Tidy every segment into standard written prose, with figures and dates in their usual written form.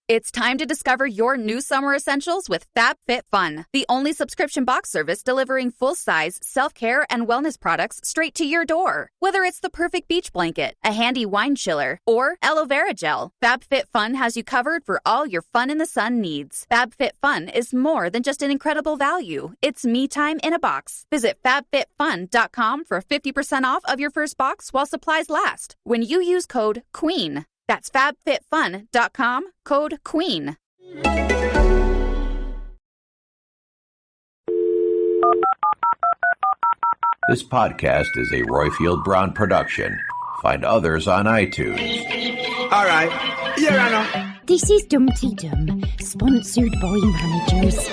It's time to discover your new summer essentials with FabFitFun, the only subscription box service delivering full-size self-care and wellness products straight to your door. Whether it's the perfect beach blanket, a handy wine chiller, or aloe vera gel, FabFitFun has you covered for all your fun in the sun needs. FabFitFun is more than just an incredible value. It's me time in a box. Visit FabFitFun.com for 50% off of your first box while supplies last when you use code QUEEN. That's FabFitFun.com, code QUEEN. This podcast is a Royfield Brown production. Find others on iTunes. All right, here I know. This is Dumpty Dum, sponsored by managers.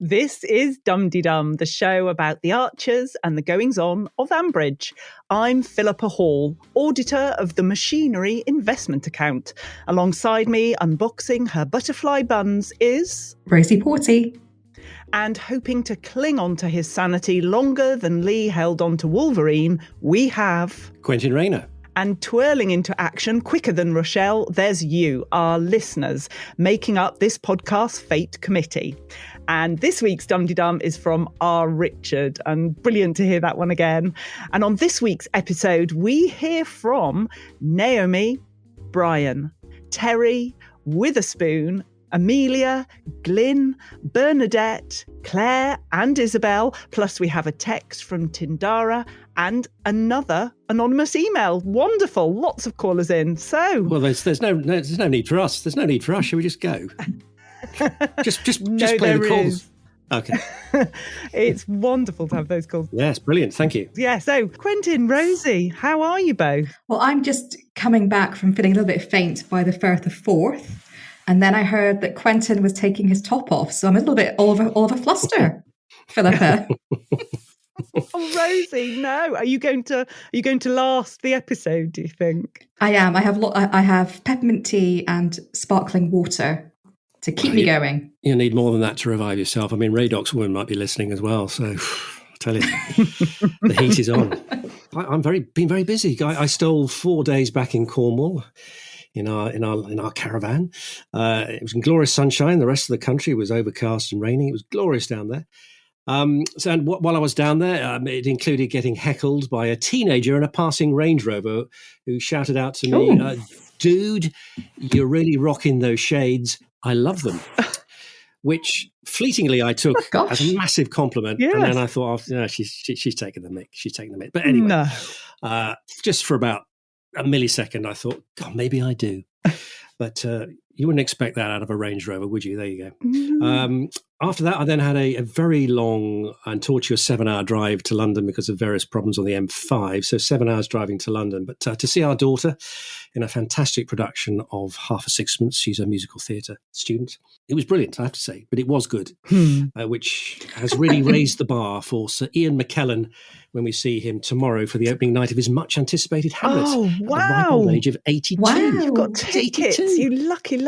This is Dum-de-Dum, the show about the archers and the goings-on of Ambridge. I'm Philippa Hall, auditor of the Machinery Investment Account. Alongside me, unboxing her butterfly buns, is Rosie Porty. And hoping to cling on to his sanity longer than Lee held on to Wolverine, we have Quentin Rayner. And twirling into action quicker than Rochelle, there's you, our listeners, making up this podcast Fate Committee. And this week's Dum-de-Dum is from R. Richard, and brilliant to hear that one again. And on this week's episode, we hear from Naomi, Brian, Terry, Witherspoon, Amelia, Glyn, Bernadette, Claire and Isabel, plus we have a text from Tindara and another anonymous email. Wonderful, lots of callers in. So, well, there's no need for us. There's no need for us. Shall we just go? just no, play the calls. Okay. It's wonderful to have those calls. Yes, brilliant. Thank you. Yeah. So, Quentin, Rosie, how are you both? Well, I'm just coming back from feeling a little bit faint by the Firth of Forth. And then I heard that Quentin was taking his top off. So I'm a little bit all of a fluster, Philippa. Oh, Rosie, no. Are you going to last the episode, do you think? I am. I have peppermint tea and sparkling water to keep me going. You need more than that to revive yourself. I mean, Radoc's woman might be listening as well. So I tell you, the heat is on. I'm been very busy. I stole 4 days back in Cornwall. In our caravan. It was in glorious sunshine. The rest of the country was overcast and raining. It was glorious down there. While I was down there, it included getting heckled by a teenager in a passing Range Rover who shouted out to me, "Dude, you're really rocking those shades. I love them." Which fleetingly I took as a massive compliment. Yes. And then I thought, she's taking the mick. She's taking the mick. But anyway, just for about a millisecond, I thought, God, maybe I do. But you wouldn't expect that out of a Range Rover, would you? There you go. Mm-hmm. After that, I then had a very long and tortuous 7-hour drive to London because of various problems on the M5. So 7 hours driving to London. But to see our daughter in a fantastic production of Half a Sixpence. She's a musical theatre student. It was brilliant, I have to say, but it was good, which has really raised the bar for Sir Ian McKellen when we see him tomorrow for the opening night of his much-anticipated Hamlet at the ripe old age of 82. Wow. You've got tickets, 82. You lucky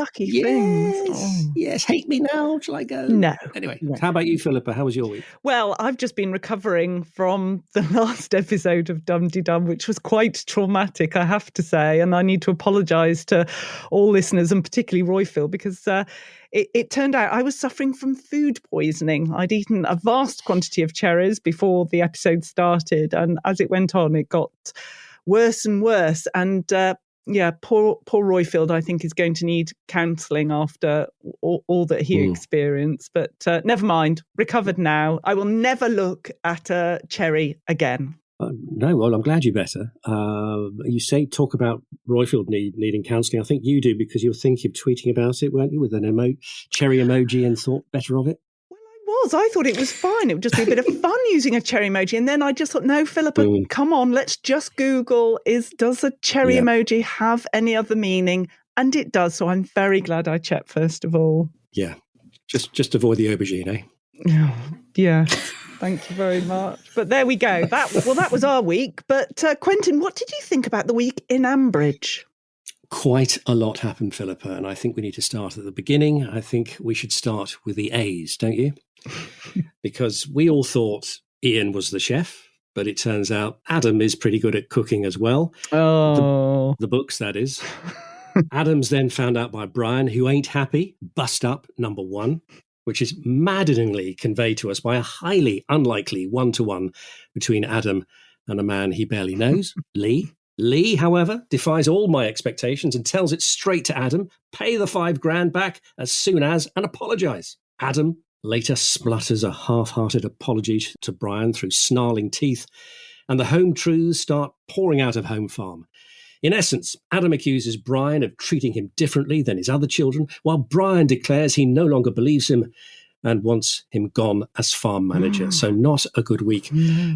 things. Yes, hate me now, shall I go? No. Anyway, how about you, Philippa? How was your week? Well, I've just been recovering from the last episode of Dum-de-Dum, which was quite traumatic, I have to say, and I need to apologise to all listeners, and particularly Royfield, because it turned out I was suffering from food poisoning. I'd eaten a vast quantity of cherries before the episode started, and as it went on, it got worse and worse. And poor Royfield, I think, is going to need counselling after all that he experienced. But never mind, recovered now. I will never look at a cherry again. No, well, I'm glad you're better. You say talk about Royfield needing counselling. I think you do because you were thinking of tweeting about it, weren't you, with an cherry emoji and thought better of it? I thought it was fine. It would just be a bit of fun using a cherry emoji. And then I just thought, no, Philippa, come on, let's just Google, does a cherry emoji have any other meaning? And it does. So I'm very glad I checked first of all. Yeah, just avoid the aubergine, eh? Oh, yeah, thank you very much. But there we go. That was our week. But Quentin, what did you think about the week in Ambridge? Quite a lot happened, Philippa, and I think we need to start at the beginning. I think we should start with the A's, don't you? Because we all thought Ian was the chef, but it turns out Adam is pretty good at cooking as well. Oh. The books, that is. Adam's then found out by Brian, who ain't happy, bust up, number 1, which is maddeningly conveyed to us by a highly unlikely one-to-one between Adam and a man he barely knows, Lee. Lee, however, defies all my expectations and tells it straight to Adam, pay the $5,000 back as soon as, and apologise. Adam later splutters a half-hearted apology to Brian through snarling teeth, and the home truths start pouring out of Home Farm. In essence, Adam accuses Brian of treating him differently than his other children, while Brian declares he no longer believes him and wants him gone as farm manager. So not a good week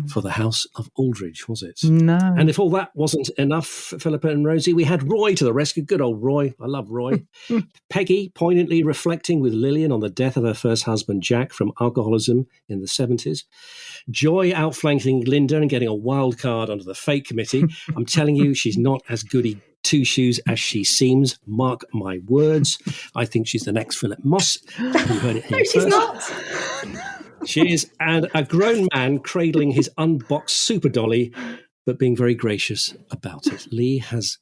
for the House of Aldridge, was it? No. And if all that wasn't enough, Philippa and Rosie, we had Roy to the rescue. Good old Roy. I love Roy. Peggy poignantly reflecting with Lillian on the death of her first husband, Jack, from alcoholism in the 70s. Joy outflanking Linda and getting a wild card under the fate committee. I'm telling you, she's not as goody two-shoes as she seems. Mark my words. I think she's the next Philip Moss. You heard it here No, she's first. not. She is, and a grown man cradling his unboxed super dolly, but being very gracious about it. Lee has,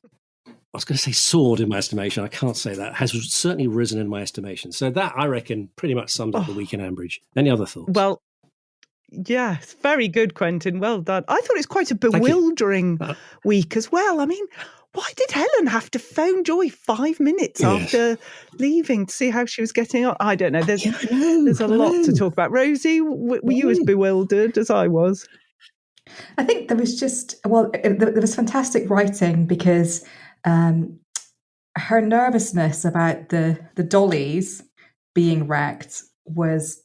I was going to say soared in my estimation. I can't say that. Has certainly risen in my estimation. So that, I reckon, pretty much summed up the week in Ambridge. Any other thoughts? Well, yes, very good, Quentin. Well done. I thought it was quite a bewildering week as well. I mean, why did Helen have to phone Joy 5 minutes after leaving to see how she was getting on? I don't know. There's a lot to talk about. Rosie, were you as bewildered as I was? I think there was there was fantastic writing because her nervousness about the dollies being wrecked was,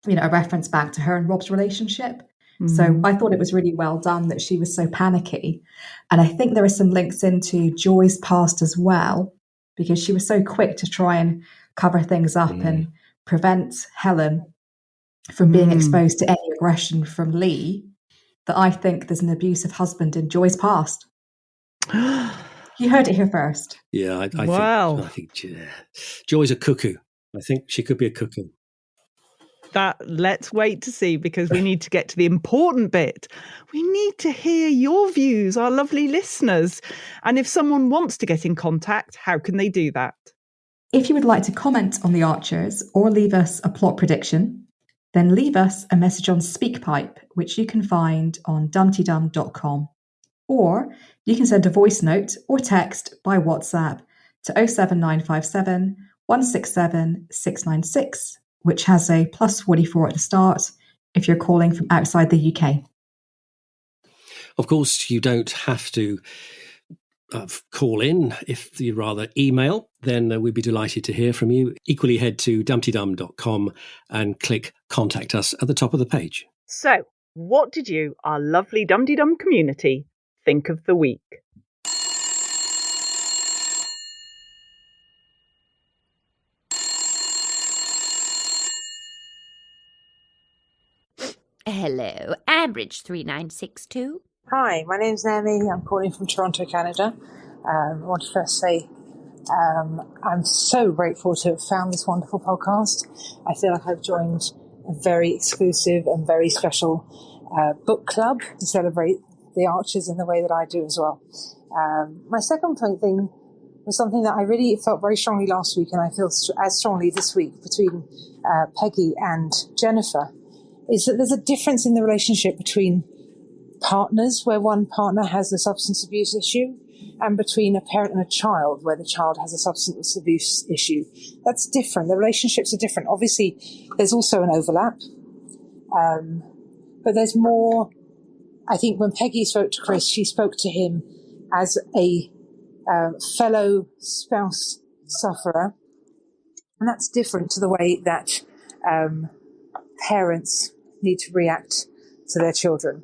a reference back to her and Rob's relationship. So I thought it was really well done that she was so panicky. And I think there are some links into Joy's past as well, because she was so quick to try and cover things up and prevent Helen from being exposed to any aggression from Lee, that I think there's an abusive husband in Joy's past. You heard it here first. Yeah, I think Joy's a cuckoo. I think she could be a cuckoo. Let's wait to see, because we need to get to the important bit. We need to hear your views, our lovely listeners. And if someone wants to get in contact, how can they do that? If you would like to comment on The Archers or leave us a plot prediction, then leave us a message on SpeakPipe, which you can find on dumptydum.com. Or you can send a voice note or text by WhatsApp to 07957 167 696. which has a +44 at the start if you're calling from outside the UK. Of course, you don't have to call in. If you'd rather email, then we'd be delighted to hear from you. Equally, head to dumptydum.com and click Contact Us at the top of the page. So, what did you, our lovely Dum Dee Dum community, think of the week? Hello, Ambridge 3962. Hi, my name's Naomi. I'm calling from Toronto, Canada. I want to first say I'm so grateful to have found this wonderful podcast. I feel like I've joined a very exclusive and very special book club to celebrate the Archers in the way that I do as well. My second thing was something that I really felt very strongly last week, and I feel as strongly this week between Peggy and Jennifer, is that there's a difference in the relationship between partners where one partner has a substance abuse issue and between a parent and a child where the child has a substance abuse issue. That's different. The relationships are different. Obviously, there's also an overlap, but there's more I think when Peggy spoke to Chris, she spoke to him as a fellow spouse sufferer. And that's different to the way that parents need to react to their children.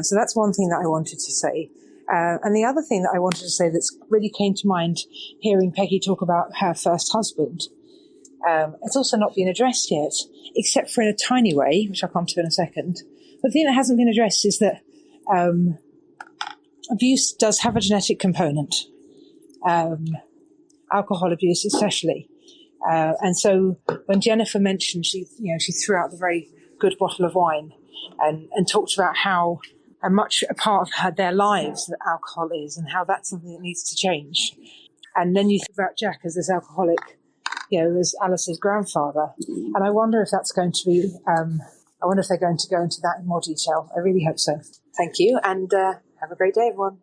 So that's one thing that I wanted to say. And the other thing that I wanted to say that's really came to mind hearing Peggy talk about her first husband, it's also not been addressed yet, except for in a tiny way, which I'll come to in a second. But the thing that hasn't been addressed is that abuse does have a genetic component, alcohol abuse especially. And so when Jennifer mentioned she threw out the very good bottle of wine and talked about how much a part of their lives that alcohol is and how that's something that needs to change. And then you think about Jack as this alcoholic, as Alice's grandfather. And I wonder if that's going to be, I wonder if they're going to go into that in more detail. I really hope so. Thank you. And have a great day, everyone.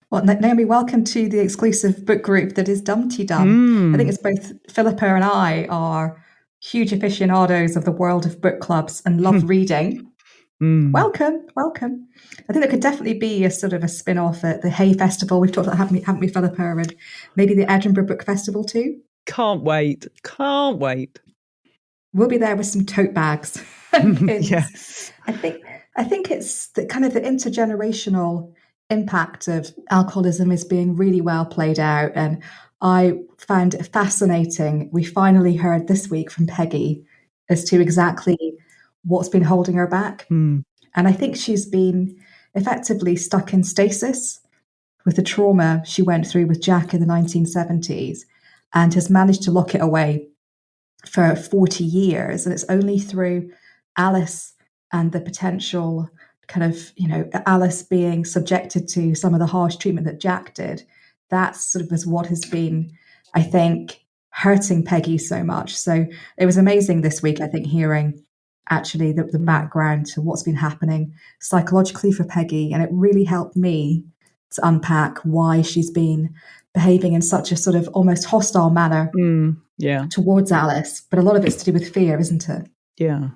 Well, Naomi, welcome to the exclusive book group that is Dumpty Dum. I think it's both Philippa and I are huge aficionados of the world of book clubs and love reading. Welcome. I think there could definitely be a sort of a spin-off at the Hay Festival. We've talked about haven't we, Philippa, and maybe the Edinburgh Book Festival too. Can't wait. We'll be there with some tote bags. Yes. I think it's the kind of the intergenerational impact of alcoholism is being really well played out, and I found it fascinating. We finally heard this week from Peggy as to exactly what's been holding her back. And I think she's been effectively stuck in stasis with the trauma she went through with Jack in the 1970s and has managed to lock it away for 40 years. And it's only through Alice and the potential kind of, Alice being subjected to some of the harsh treatment that Jack did. That sort of is what has been, I think, hurting Peggy so much. So it was amazing this week, I think, hearing actually the background to what's been happening psychologically for Peggy. And it really helped me to unpack why she's been behaving in such a sort of almost hostile manner towards Alice. But a lot of it's to do with fear, isn't it? Yeah.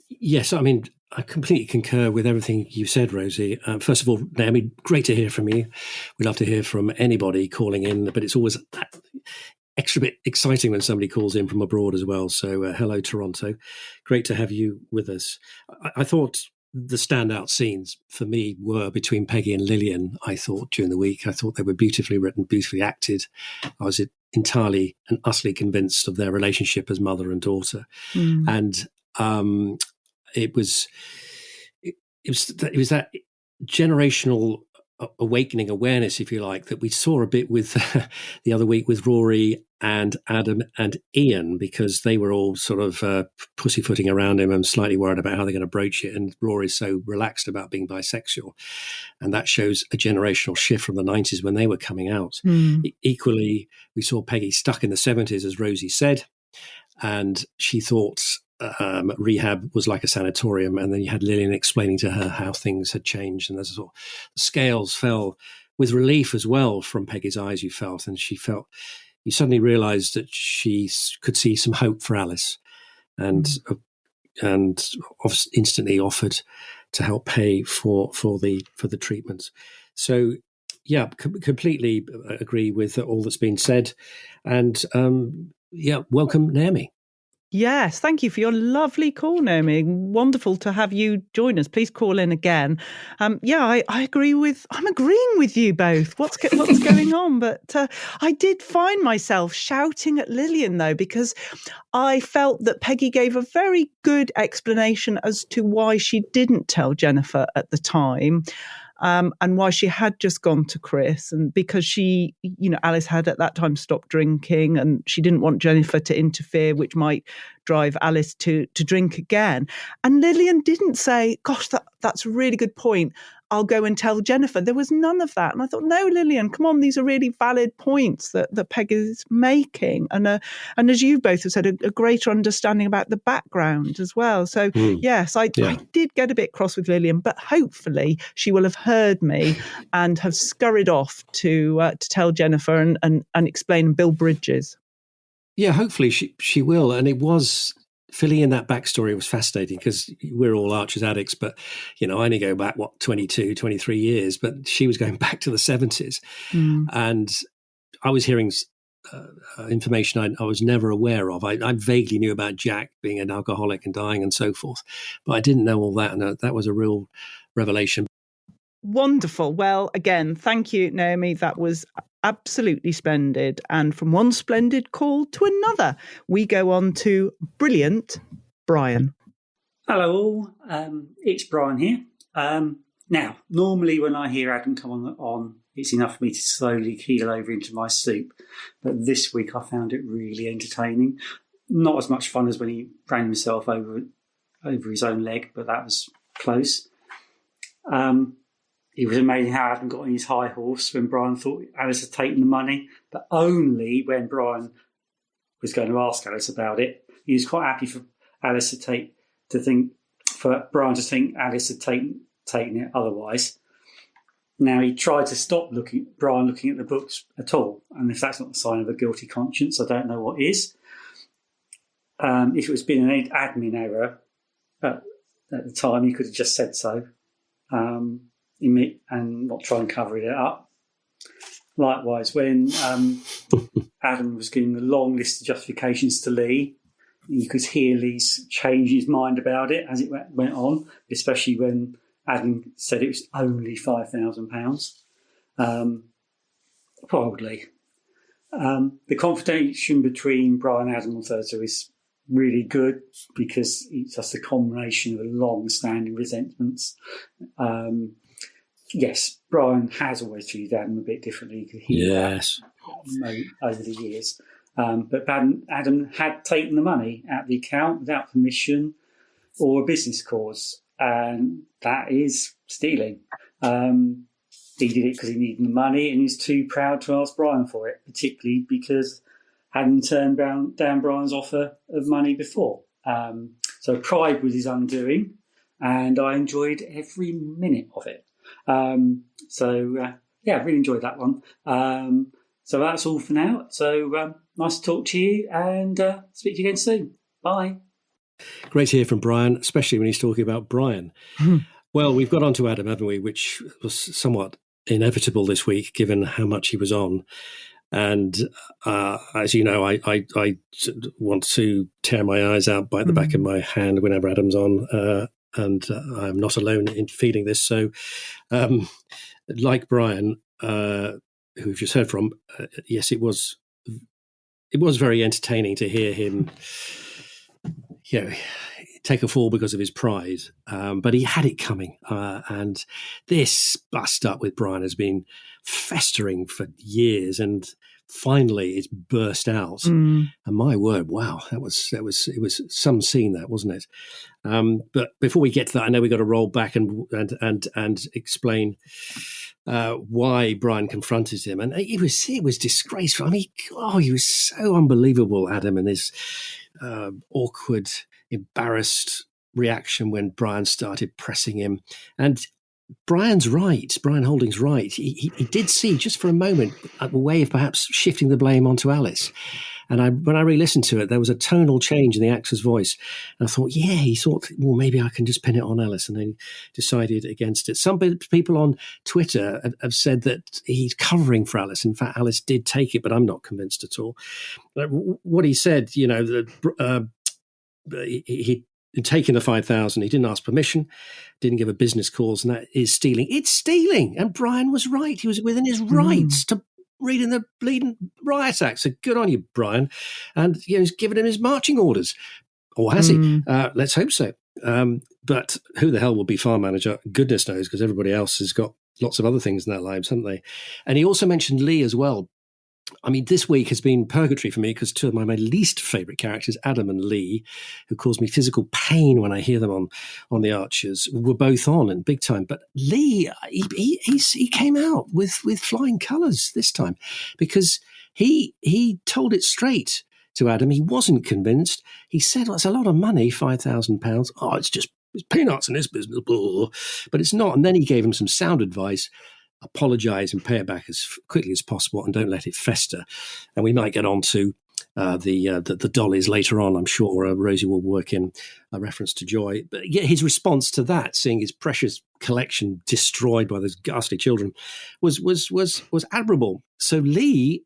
Yes, I mean, I completely concur with everything you said, Rosie. First of all, Naomi, great to hear from you. We love to hear from anybody calling in, but it's always that extra bit exciting when somebody calls in from abroad as well. So hello, Toronto. Great to have you with us. I thought the standout scenes for me were between Peggy and Lillian, I thought, during the week. I thought they were beautifully written, beautifully acted. I was entirely and utterly convinced of their relationship as mother and daughter. And it was that generational awakening awareness, if you like, that we saw a bit with the other week with Rory and Adam and Ian, because they were all sort of pussyfooting around him and slightly worried about how they're going to broach it. And Rory's so relaxed about being bisexual. And that shows a generational shift from the 90s when they were coming out. Equally, we saw Peggy stuck in the 70s, as Rosie said, and she thought rehab was like a sanatorium, and then you had Lillian explaining to her how things had changed, and the scales fell with relief as well from Peggy's eyes, you felt, and you suddenly realized that she could see some hope for Alice, and instantly offered to help pay for the treatment. So yeah, completely agree with all that's been said, and welcome, Naomi. Yes, thank you for your lovely call, Naomi. Wonderful to have you join us. Please call in again. I'm agreeing with you both. What's going on? But I did find myself shouting at Lillian, though, because I felt that Peggy gave a very good explanation as to why she didn't tell Jennifer at the time. And why she had just gone to Chris, and because she, Alice had at that time stopped drinking, and she didn't want Jennifer to interfere, which might drive Alice to drink again. And Lillian didn't say, gosh, that's a really good point, I'll go and tell Jennifer. There was none of that. And I thought, no, Lillian, come on, these are really valid points that Peg is making. And as you both have said, a greater understanding about the background as well. So, yes, I did get a bit cross with Lillian, but hopefully she will have heard me and have scurried off to tell Jennifer and explain and build bridges. Yeah, hopefully she will. And it was filling in that backstory was fascinating because we're all Archers addicts, but, I only go back, 22, 23 years, but she was going back to the 70s. And I was hearing information I was never aware of. I vaguely knew about Jack being an alcoholic and dying and so forth, but I didn't know all that. And that was a real revelation. Wonderful. Well, again, thank you, Naomi. That was absolutely splendid. And from one splendid call to another, we go on to brilliant Brian. Hello all, it's Brian here. Now, normally when I hear Adam come on, it's enough for me to slowly keel over into my soup. But this week I found it really entertaining. Not as much fun as when he ran himself over his own leg, but that was close. It was amazing how Adam got on his high horse when Brian thought Alice had taken the money, but only when Brian was going to ask Alice about it. He was quite happy for Alice for Brian to think Alice had taken it otherwise. Now, he tried to stop Brian looking at the books at all, and if that's not a sign of a guilty conscience, I don't know what is. If it was been an admin error at the time, he could have just said so. And not try and cover it up. Likewise, when Adam was giving a long list of justifications to Lee, you could hear Lee's change his mind about it as it went on, especially when Adam said it was only £5,000. Probably. The confrontation between Brian and Adam on Thursday is really good because it's just a combination of long-standing resentments. Yes, Brian has always treated Adam a bit differently. Yes. Over the years. But Adam had taken the money out of the account without permission or a business cause, and that is stealing. He did it because he needed the money and he's too proud to ask Brian for it, particularly because hadn't turned down Brian's offer of money before. So pride was his undoing, and I enjoyed every minute of it. I really enjoyed that one. So that's all for now. So nice to talk to you, and speak to you again soon. Bye. Great to hear from Brian, especially when he's talking about Brian. Well, we've got on to Adam, haven't we, which was somewhat inevitable this week, given how much he was on. And as you know, I want to tear my eyes out, bite the back of my hand whenever Adam's on. And I'm not alone in feeling this. So, like Brian, who we've just heard from, yes, it was very entertaining to hear him, take a fall because of his pride. But he had it coming. And this bust up with Brian has been festering for years, and finally it's burst out. And my word, wow, it was some scene, that, wasn't it? But before we get to that, I know we've got to roll back and explain why Brian confronted him. And it was disgraceful. I mean, he was so unbelievable, Adam, and his awkward, embarrassed reaction when Brian started pressing him. And Brian's right. Brian Holding's right. He did see, just for a moment, a way of perhaps shifting the blame onto Alice. And when I re-listened to it, there was a tonal change in the actor's voice. And I thought, he thought, well, maybe I can just pin it on Alice, and then decided against it. Some people on Twitter have said that he's covering for Alice. In fact, Alice did take it, but I'm not convinced at all. What he said, that he'd taken the 5,000. He didn't ask permission, didn't give a business cause, and that is stealing. It's stealing. And Brian was right. He was within his rights to read in the bleeding riot act. So good on you, Brian. And he's given him his marching orders. Or has he? Let's hope so. But who the hell will be farm manager? Goodness knows, because everybody else has got lots of other things in their lives, haven't they? And he also mentioned Lee as well. I mean, this week has been purgatory for me because two of my least favourite characters, Adam and Lee, who cause me physical pain when I hear them on the Archers, were both on and big time. But Lee, he came out with flying colours this time, because he told it straight to Adam. He wasn't convinced. He said, well, it's a lot of money, £5,000. Oh, it's peanuts in this business. But it's not. And then he gave him some sound advice. Apologise and pay it back as quickly as possible, and don't let it fester. And we might get on to the dollies later on. I'm sure Rosie will work in a reference to Joy. But yeah, his response to that, seeing his precious collection destroyed by those ghastly children, was admirable. So Lee,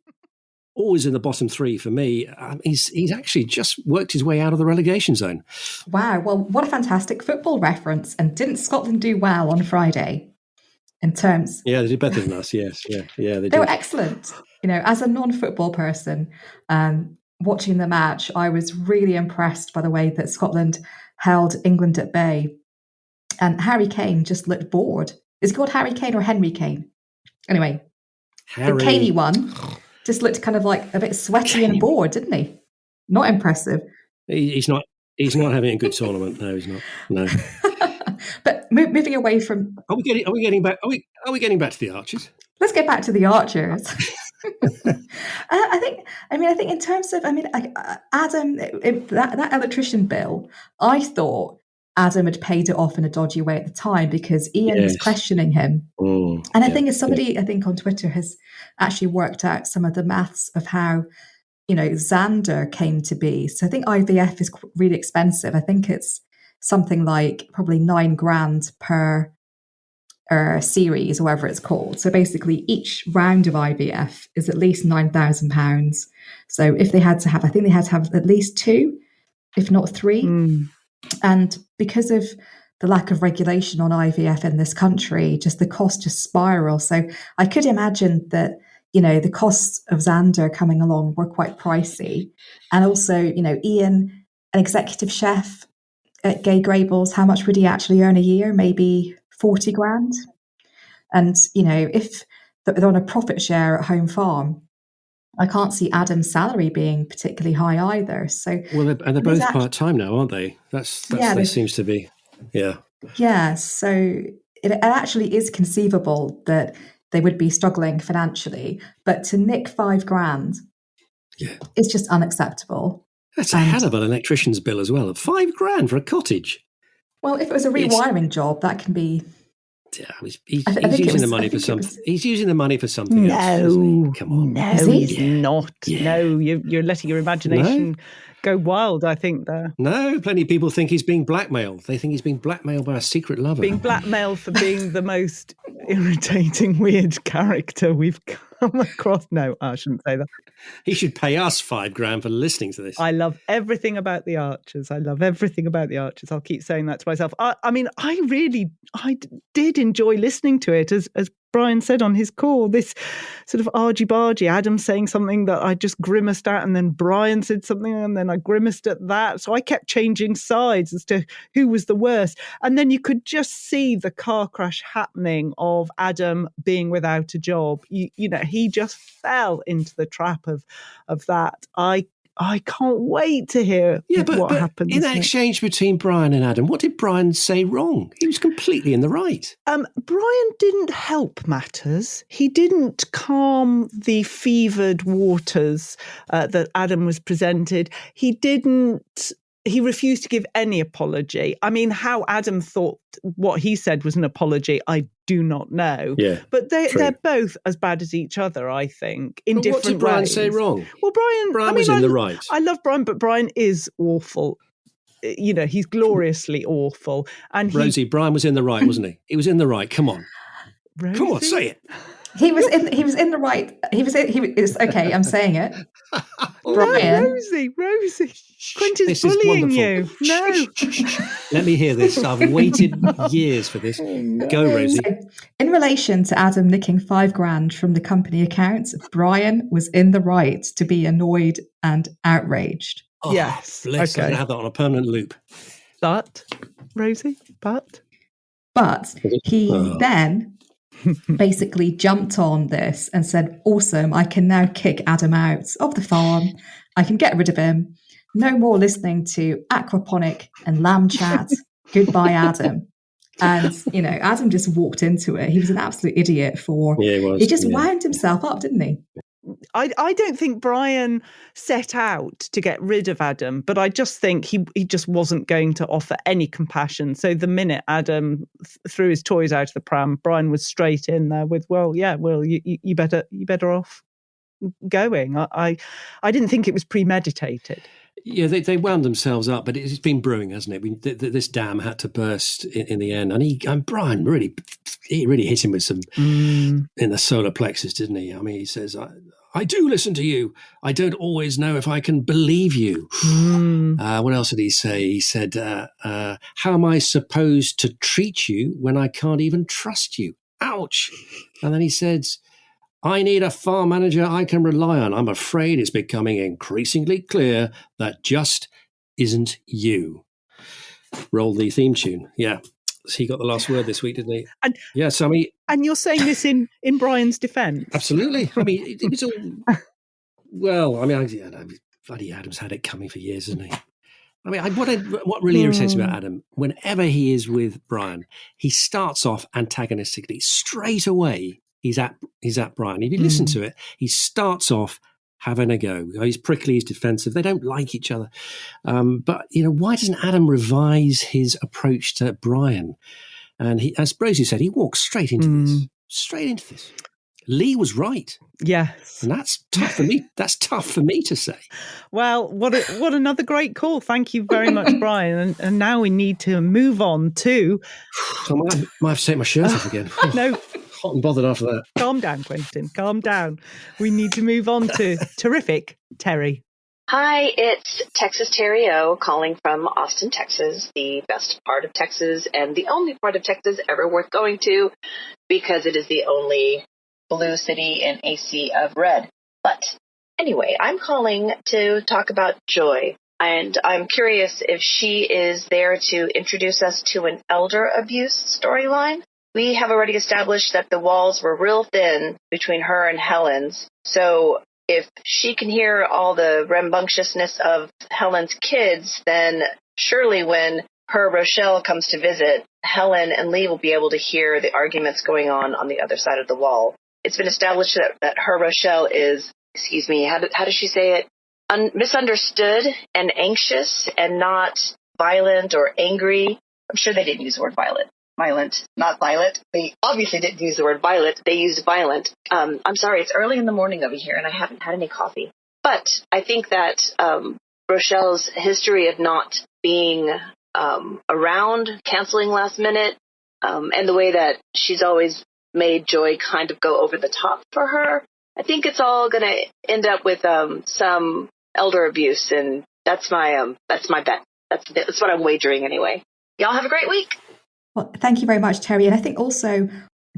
always in the bottom three for me. He's actually just worked his way out of the relegation zone. Wow, well, what a fantastic football reference. And didn't Scotland do well on Friday in terms? Yeah, they did better than us, yes. Yeah, they did. They were excellent. As a non-football person, watching the match, I was really impressed by the way that Scotland held England at bay. And Harry Kane just looked bored. Is he called Harry Kane or Henry Kane? Anyway, the Kaney one just looked kind of like a bit sweaty and bored, didn't he? Not impressive. He's not having a good tournament. No, he's not. No. But moving away from, Are we getting back? Are we getting back to the Archers? Let's get back to the Archers. I think in terms of, Adam, that electrician bill, I thought Adam had paid it off in a dodgy way at the time because Ian was questioning him. And I think as somebody, I think on Twitter has actually worked out some of the maths of how, Xander came to be. So I think IVF is really expensive. I think it's something like probably $9,000 per series or whatever it's called. So basically each round of IVF is at least £9,000. So if they had to have, I think they had to have at least 2, if not 3. And because of the lack of regulation on IVF in this country, just the cost just spirals. So I could imagine that, the costs of Xander coming along were quite pricey. And also, Ian, an executive chef at Gay Grables, how much would he actually earn a year? Maybe 40 grand. And, if they're on a profit share at Home Farm, I can't see Adam's salary being particularly high either. So, they're both part-time now, aren't they? That seems to be, yeah. Yeah, so it actually is conceivable that they would be struggling financially, but to nick £5,000 is just unacceptable. That's a hell of an electrician's bill as well. $5,000 for a cottage. Well, if it was a rewiring job, that can be. Yeah, he's using the money for something. He's using the money for something else. Isn't he? Come on, no, he's not. Yeah. No, you're letting your imagination go wild. I think there. No, plenty of people think he's being blackmailed. They think he's being blackmailed by a secret lover. Being blackmailed for being the most irritating, weird character we've come across. No, I shouldn't say that. He should pay us $5,000 for listening to this. I love everything about the Archers. I'll keep saying that to myself. I did enjoy listening to it, as Brian said on his call, this sort of argy-bargy, Adam saying something that I just grimaced at, and then Brian said something, and then I grimaced at that. So I kept changing sides as to who was the worst. And then you could just see the car crash happening of Adam being without a job. He just fell into the trap of that. I can't wait to hear what happens. In that exchange between Brian and Adam, what did Brian say wrong? He was completely in the right. Brian didn't help matters. He didn't calm the fevered waters that Adam was presented. He refused to give any apology. I mean, how Adam thought what he said was an apology, I do not know. Yeah, but they're both as bad as each other, I think, in different ways. What did Brian say wrong? Well, Brian was in the right. I love Brian, but Brian is awful. He's gloriously awful. And Rosie, Brian was in the right, wasn't he? He was in the right. Come on. Rosie? Come on, say it. He was in the right. It's okay. I'm saying it. Brian. No, Rosie. Quentin's bullying you. No. Let me hear this. I've waited years for this. Go, Rosie. So, in relation to Adam nicking $5,000 from the company accounts, Brian was in the right to be annoyed and outraged. Oh, yes. Bless. Okay. I have that on a permanent loop. But, Rosie, But he then basically jumped on this and said, awesome, I can now kick Adam out of the farm. I can get rid of him. No more listening to aquaponic and lamb chat. Goodbye, Adam. And, Adam just walked into it. He was an absolute idiot he just wound himself up, didn't he? I don't think Brian set out to get rid of Adam, but I just think he just wasn't going to offer any compassion. So the minute Adam threw his toys out of the pram, Brian was straight in there with, you better off. going. I didn't think it was premeditated. Yeah, they wound themselves up, but it's been brewing, hasn't it? This dam had to burst in the end, and Brian really hit him with some in the solar plexus, didn't he? I mean, he says, "I do listen to you. I don't always know if I can believe you." What else did he say? He said, "How am I supposed to treat you when I can't even trust you?" Ouch! And then he said, "I need a farm manager I can rely on. I'm afraid it's becoming increasingly clear that just isn't you." Roll the theme tune. Yeah. So he got the last word this week, didn't he? And you're saying this in Brian's defence? Absolutely. I mean, it was all... Well, I mean, bloody Adam's had it coming for years, hasn't he? I mean, what really irritates me about Adam, whenever he is with Brian, he starts off antagonistically. Straight away, he's at Brian. If you listen to it, he starts off having a go. He's prickly, he's defensive. They don't like each other. But, why doesn't Adam revise his approach to Brian? And as Brosie said, he walks straight into this. Straight into this. Lee was right. Yes. And that's tough for me. That's tough for me to say. Well, what another great call. Thank you very much, Brian. And now we need to move on to... I might have to take my shirt off again. No. Hot and bothered after that. Calm down, Quentin. Calm down. We need to move on to terrific Terry. Hi, it's Texas Terry O calling from Austin, Texas, the best part of Texas and the only part of Texas ever worth going to because it is the only blue city in a sea of red. But anyway, I'm calling to talk about Joy, and I'm curious if she is there to introduce us to an elder abuse storyline. We have already established that the walls were real thin between her and Helen's, so if she can hear all the rambunctiousness of Helen's kids, then surely when her Rochelle comes to visit, Helen and Lee will be able to hear the arguments going on the other side of the wall. It's been established that her Rochelle is, how does she say it? Misunderstood and anxious and not violent or angry. I'm sure they didn't use the word violent, not violent. They obviously didn't use the word violent. They used violent. I'm sorry, it's early in the morning over here and I haven't had any coffee. But I think that Rochelle's history of not being around, canceling last minute, and the way that she's always made Joy kind of go over the top for her, I think it's all going to end up with some elder abuse, and that's my bet. That's what I'm wagering anyway. Y'all have a great week. Well, thank you very much, Terry. And I think also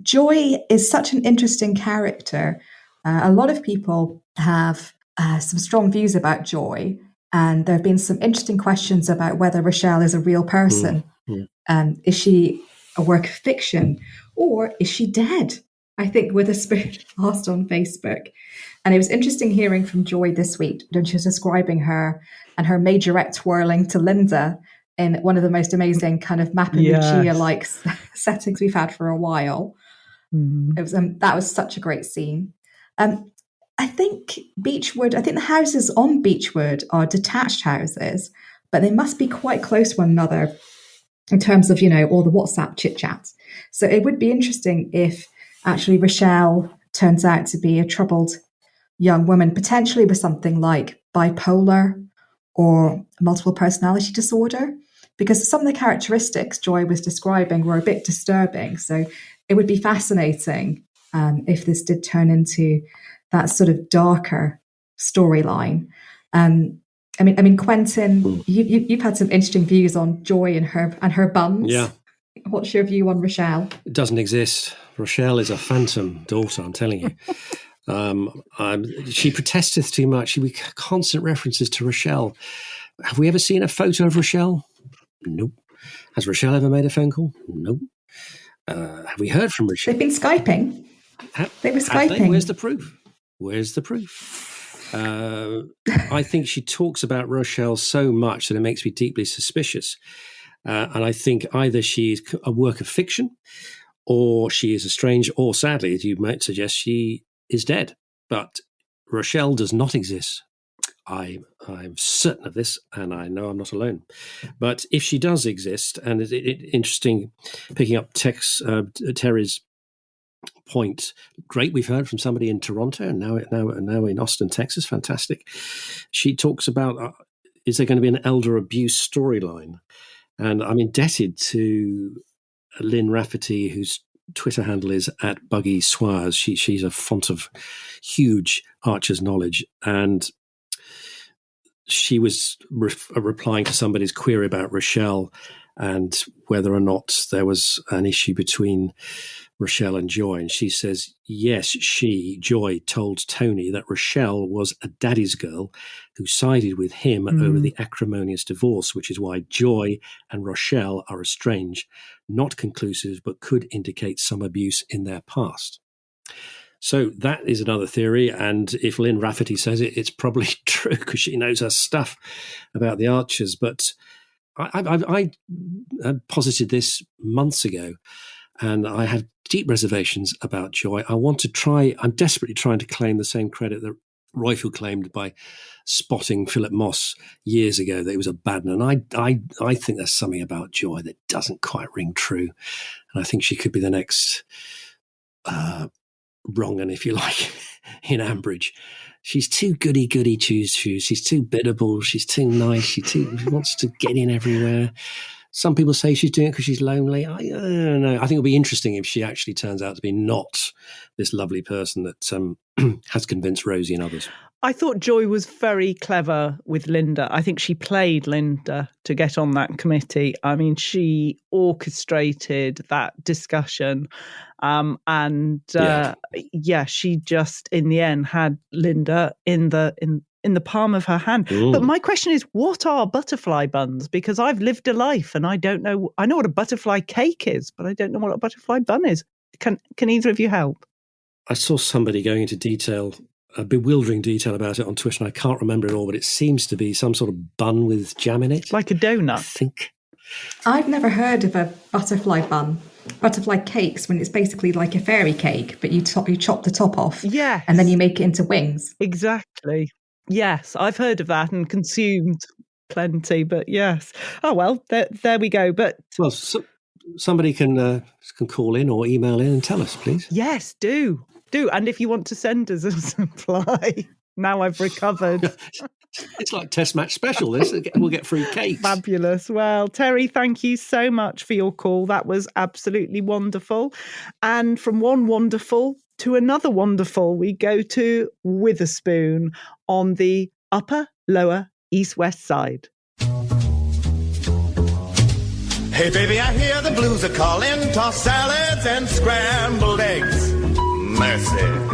Joy is such an interesting character. A lot of people have some strong views about Joy, and there have been some interesting questions about whether Rochelle is a real person. Is she a work of fiction, or is she dead? I think with a spirit asked on Facebook. And it was interesting hearing from Joy this week when she was describing her and her majorette twirling to Linda in one of the most amazing kind of Mappa Lucia-like settings we've had for a while. It was that was such a great scene. I think the houses on Beechwood are detached houses, but they must be quite close to one another in terms of, all the WhatsApp chit-chats. So it would be interesting if actually Rochelle turns out to be a troubled young woman, potentially with something like bipolar or multiple personality disorder, because some of the characteristics Joy was describing were a bit disturbing. So it would be fascinating if this did turn into that sort of darker storyline. I mean, Quentin, you've had some interesting views on Joy and her buns. Yeah. What's your view on Rochelle? It doesn't exist. Rochelle is a phantom daughter, I'm telling you. She protesteth too much. We constant references to Rochelle. Have we ever seen a photo of Rochelle? Nope. Has Rochelle ever made a phone call? Nope. Have we heard from Rochelle? They've been Skyping. They were Skyping. Where's the proof? I think she talks about Rochelle so much that it makes me deeply suspicious. And I think either she's a work of fiction or she is a strange, or sadly, as you might suggest, she is dead. But Rochelle does not exist. I'm certain of this, and I know I'm not alone. But if she does exist, and it's interesting picking up Terry's point. Great, we've heard from somebody in Toronto and now in Austin, Texas. Fantastic. She talks about, is there going to be an elder abuse storyline? And I'm indebted to Lynn Rafferty, whose Twitter handle is @BuggySwires. She's a font of huge Archer's knowledge. And she was replying to somebody's query about Rochelle and whether or not there was an issue between Rochelle and Joy. And she says, yes, Joy, told Tony that Rochelle was a daddy's girl who sided with him over the acrimonious divorce, which is why Joy and Rochelle are estranged, not conclusive, but could indicate some abuse in their past. So that is another theory. And if Lynn Rafferty says it, it's probably true because she knows her stuff about the Archers. But I posited this months ago, and I had deep reservations about Joy. I'm desperately trying to claim the same credit that Roifield claimed by spotting Philip Moss years ago that he was a bad one. And I think there's something about Joy that doesn't quite ring true. And I think she could be the next wrong, and if you like, in Ambridge. She's too goody two shoes. She's too biddable. She's too nice. She wants to get in everywhere. Some people say she's doing it because she's lonely. I don't know. I think it'll be interesting if she actually turns out to be not this lovely person that has convinced Rosie and others. I thought Joy was very clever with Linda. I think she played Linda to get on that committee. I mean, she orchestrated that discussion. She just, in the end, had Linda in the palm of her hand. Ooh. But my question is, what are butterfly buns? Because I've lived a life and I don't know. I know what a butterfly cake is, but I don't know what a butterfly bun is. Can either of you help? I saw somebody going into detail, a bewildering detail about it on Twitter, and I can't remember it all, but it seems to be some sort of bun with jam in it. Like a donut. I think. I've never heard of a butterfly bun. Butterfly cakes, when it's basically like a fairy cake, but you chop the top off. Yes. And then you make it into wings. Exactly. Yes, I've heard of that and consumed plenty, but yes. Oh, well, there we go. But well, somebody can call in or email in and tell us, please. Yes, do. And if you want to send us a supply, now I've recovered. It's like test match special, this. We'll get free cakes. Fabulous. Well, Terry, thank you so much for your call. That was absolutely wonderful. And from one wonderful to another wonderful, we go to Witherspoon on the upper, lower, east-west side. Hey, baby, I hear the blues are calling. Tossed salads and scrambled eggs. Mercy.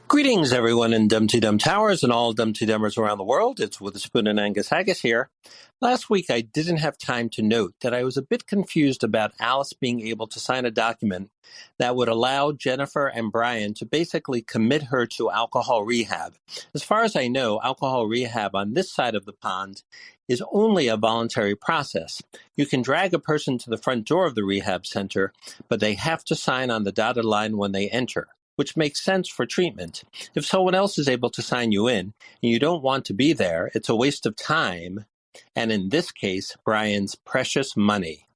Greetings, everyone in Dumpty Dum Towers and all Dumpty Dummers around the world. It's Witherspoon and Angus Haggis here. Last week, I didn't have time to note that I was a bit confused about Alice being able to sign a document that would allow Jennifer and Brian to basically commit her to alcohol rehab. As far as I know, alcohol rehab on this side of the pond is only a voluntary process. You can drag a person to the front door of the rehab center, but they have to sign on the dotted line when they enter, which makes sense for treatment. If someone else is able to sign you in and you don't want to be there, it's a waste of time, and in this case, Brian's precious money.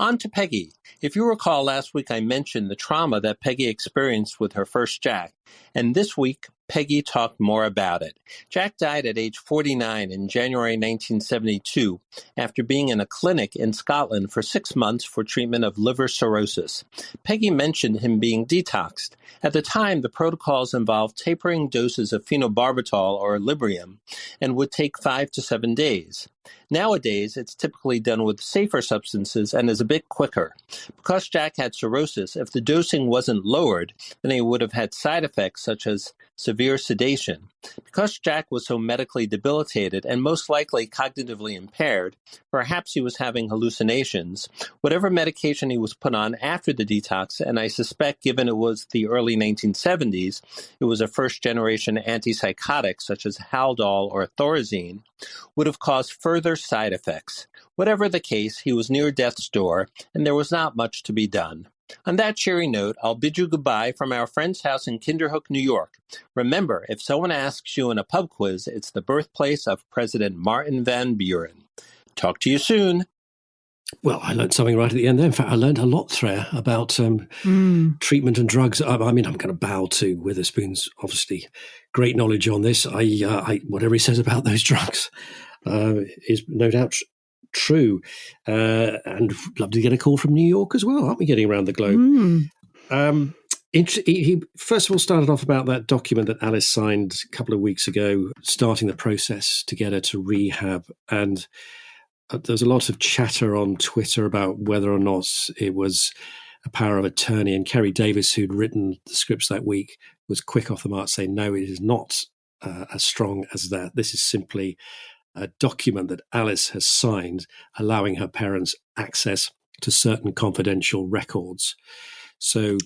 On to Peggy. If you recall, last week I mentioned the trauma that Peggy experienced with her first Jack, and this week Peggy talked more about it. Jack died at age 49 in January 1972 after being in a clinic in Scotland for 6 months for treatment of liver cirrhosis. Peggy mentioned him being detoxed. At the time, the protocols involved tapering doses of phenobarbital or Librium and would take 5 to 7 days. Nowadays, it's typically done with safer substances and is a bit quicker. Because Jack had cirrhosis, if the dosing wasn't lowered, then he would have had side effects such as severe sedation. Because Jack was so medically debilitated and most likely cognitively impaired, perhaps he was having hallucinations, whatever medication he was put on after the detox, and I suspect given it was the early 1970s, it was a first-generation antipsychotic such as Haldol or Thorazine, would have caused further side effects. Whatever the case, he was near death's door, and there was not much to be done. On that cheery note, I'll bid you goodbye from our friend's house in Kinderhook, New York. Remember, if someone asks you in a pub quiz, it's the birthplace of President Martin Van Buren. Talk to you soon. Well, I learned something right at the end there. In fact, I learned a lot, Freya, about treatment and drugs. I mean, I'm going to bow to Witherspoon's obviously great knowledge on this. I whatever he says about those drugs is no doubt true. And love to get a call from New York as well. Aren't we getting around the globe? He first of all started off about that document that Alice signed a couple of weeks ago, starting the process to get her to rehab. And there's a lot of chatter on Twitter about whether or not it was a power of attorney. And Kerry Davis, who'd written the scripts that week, was quick off the mark saying, no, it is not as strong as that. This is simply a document that Alice has signed, allowing her parents access to certain confidential records. So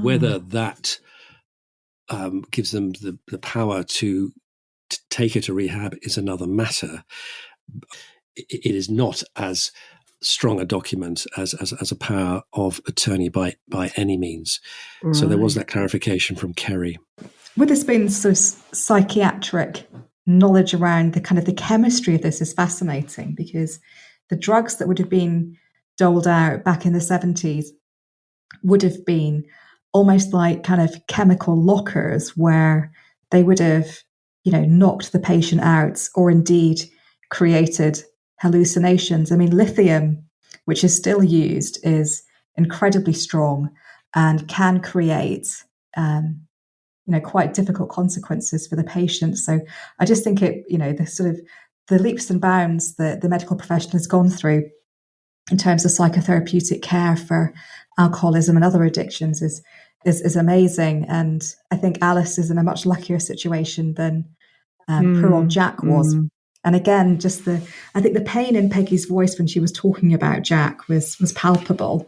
whether that gives them the power to take her to rehab is another matter. It is not as strong a document as a power of attorney by any means. Right. So there was that clarification from Kerry. Witherspoon's sort of psychiatric knowledge around the kind of the chemistry of this is fascinating, because the drugs that would have been doled out back in the 70s would have been almost like kind of chemical lockers, where they would have, knocked the patient out or indeed created hallucinations. I mean, lithium, which is still used, is incredibly strong and can create, quite difficult consequences for the patient. So I just think the leaps and bounds that the medical profession has gone through in terms of psychotherapeutic care for alcoholism and other addictions is amazing. And I think Alice is in a much luckier situation than poor old Jack was. And again, I think the pain in Peggy's voice when she was talking about Jack was palpable,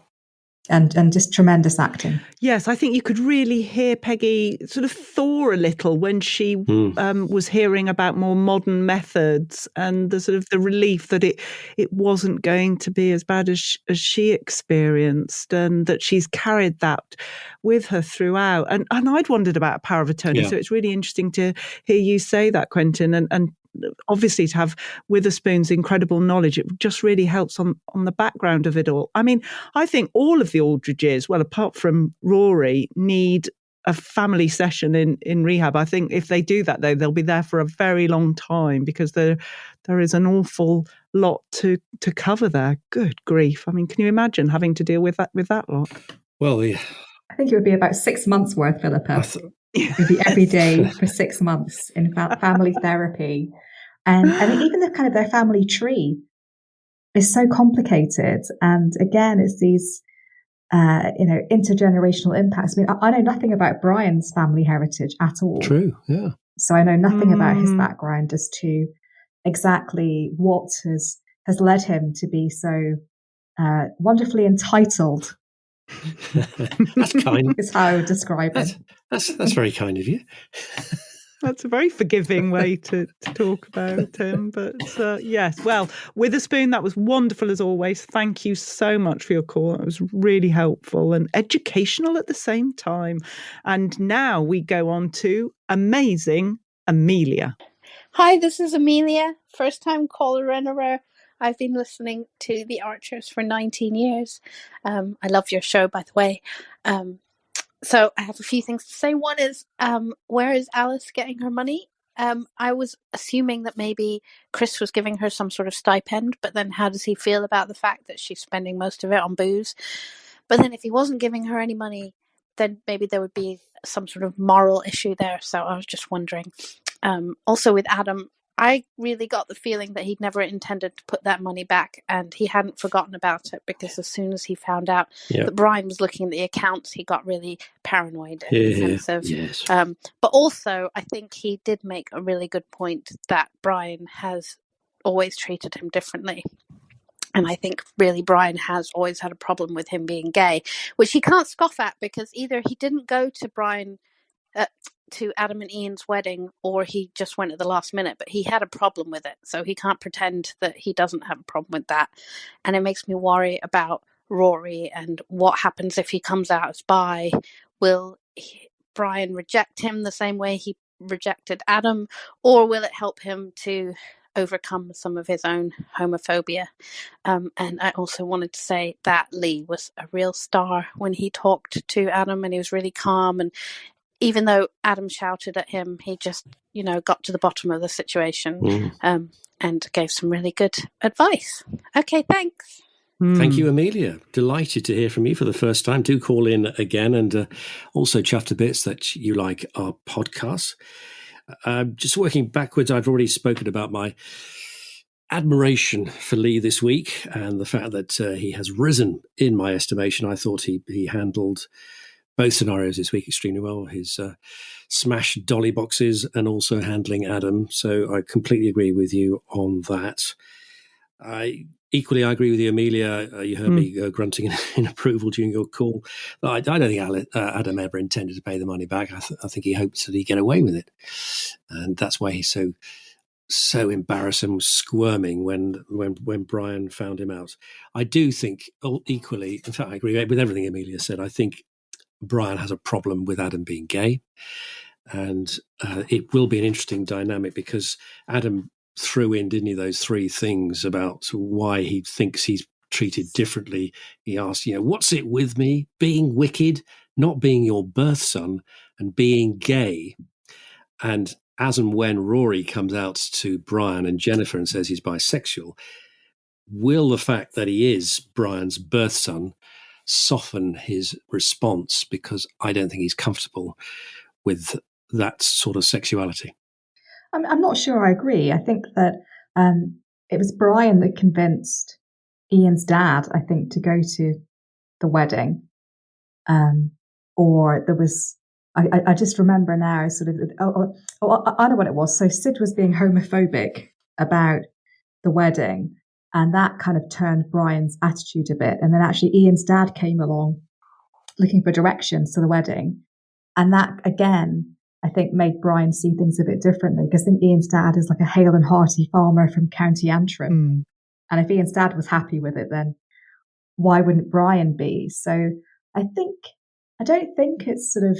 and just tremendous acting. Yes, I think you could really hear Peggy sort of thaw a little when she was hearing about more modern methods, and the sort of the relief that it wasn't going to be as bad as she experienced, and that she's carried that with her throughout. And I'd wondered about power of attorney, so it's really interesting to hear you say that, Quentin, and obviously to have Witherspoon's incredible knowledge. It just really helps on the background of it all. I mean, I think all of the Aldridges, well, apart from Rory, need a family session in rehab. I think if they do that, though, they'll be there for a very long time, because there is an awful lot to cover there. Good grief. I mean, can you imagine having to deal with that lot? Well, I think it would be about 6 months worth, Philippa. It would be every day for 6 months in family therapy. And I mean, even the kind of their family tree is so complicated. And again, it's these, intergenerational impacts. I mean, I know nothing about Brian's family heritage at all. True, yeah. So I know nothing about his background as to exactly what has led him to be so wonderfully entitled. That's kind. Is how I would describe it. That's very kind of you. That's a very forgiving way to talk about him. But yes, well, Witherspoon, that was wonderful as always. Thank you so much for your call. It was really helpful and educational at the same time. And now we go on to amazing Amelia. Hi, this is Amelia, first-time caller in a row. I've been listening to The Archers for 19 years. I love your show, by the way. So I have a few things to say. One is, where is Alice getting her money? I was assuming that maybe Chris was giving her some sort of stipend, but then how does he feel about the fact that she's spending most of it on booze? But then if he wasn't giving her any money, then maybe there would be some sort of moral issue there. So I was just wondering. Also with Adam, I really got the feeling that he'd never intended to put that money back, and he hadn't forgotten about it, because as soon as he found out that Brian was looking at the accounts, he got really paranoid and defensive. Yes. But also, I think he did make a really good point that Brian has always treated him differently. And I think really Brian has always had a problem with him being gay, which he can't scoff at, because either he didn't go to Adam and Ian's wedding, or he just went at the last minute, but he had a problem with it, so he can't pretend that he doesn't have a problem with that. And it makes me worry about Rory and what happens if he comes out as bi. Will Brian reject him the same way he rejected Adam, or will it help him to overcome some of his own homophobia. And I also wanted to say that Lee was a real star when he talked to Adam, and he was really calm. And even though Adam shouted at him, he just, got to the bottom of the situation and gave some really good advice. Okay, thanks. Thank you, Amelia. Delighted to hear from you for the first time. Do call in again, and also chuffed to bits that you like our podcasts. Just working backwards, I've already spoken about my admiration for Lee this week and the fact that he has risen in my estimation. I thought he handled both scenarios this week extremely well. His smash dolly boxes and also handling Adam. So I completely agree with you on that. I agree with you, Amelia. You heard me grunting in approval during your call. But I don't think Adam ever intended to pay the money back. I think he hoped that he'd get away with it. And that's why he's so embarrassed and was squirming when Brian found him out. I do think equally, in fact, I agree with everything Amelia said. I think Brian has a problem with Adam being gay. And it will be an interesting dynamic because Adam threw in, didn't he, those three things about why he thinks he's treated differently. He asked, what's it with me being wicked, not being your birth son, and being gay? And as and when Rory comes out to Brian and Jennifer and says he's bisexual, will the fact that he is Brian's birth son soften his response? Because I don't think he's comfortable with that sort of sexuality. I'm not sure I agree. I think that it was Brian that convinced Ian's dad, I think, to go to the wedding. Or there was, I just remember now sort of, I know what it was. So Sid was being homophobic about the wedding, and that kind of turned Brian's attitude a bit. And then actually Ian's dad came along looking for directions to the wedding. And that, again, I think made Brian see things a bit differently, because I think Ian's dad is like a hale and hearty farmer from County Antrim. And if Ian's dad was happy with it, then why wouldn't Brian be? So I don't think it's sort of,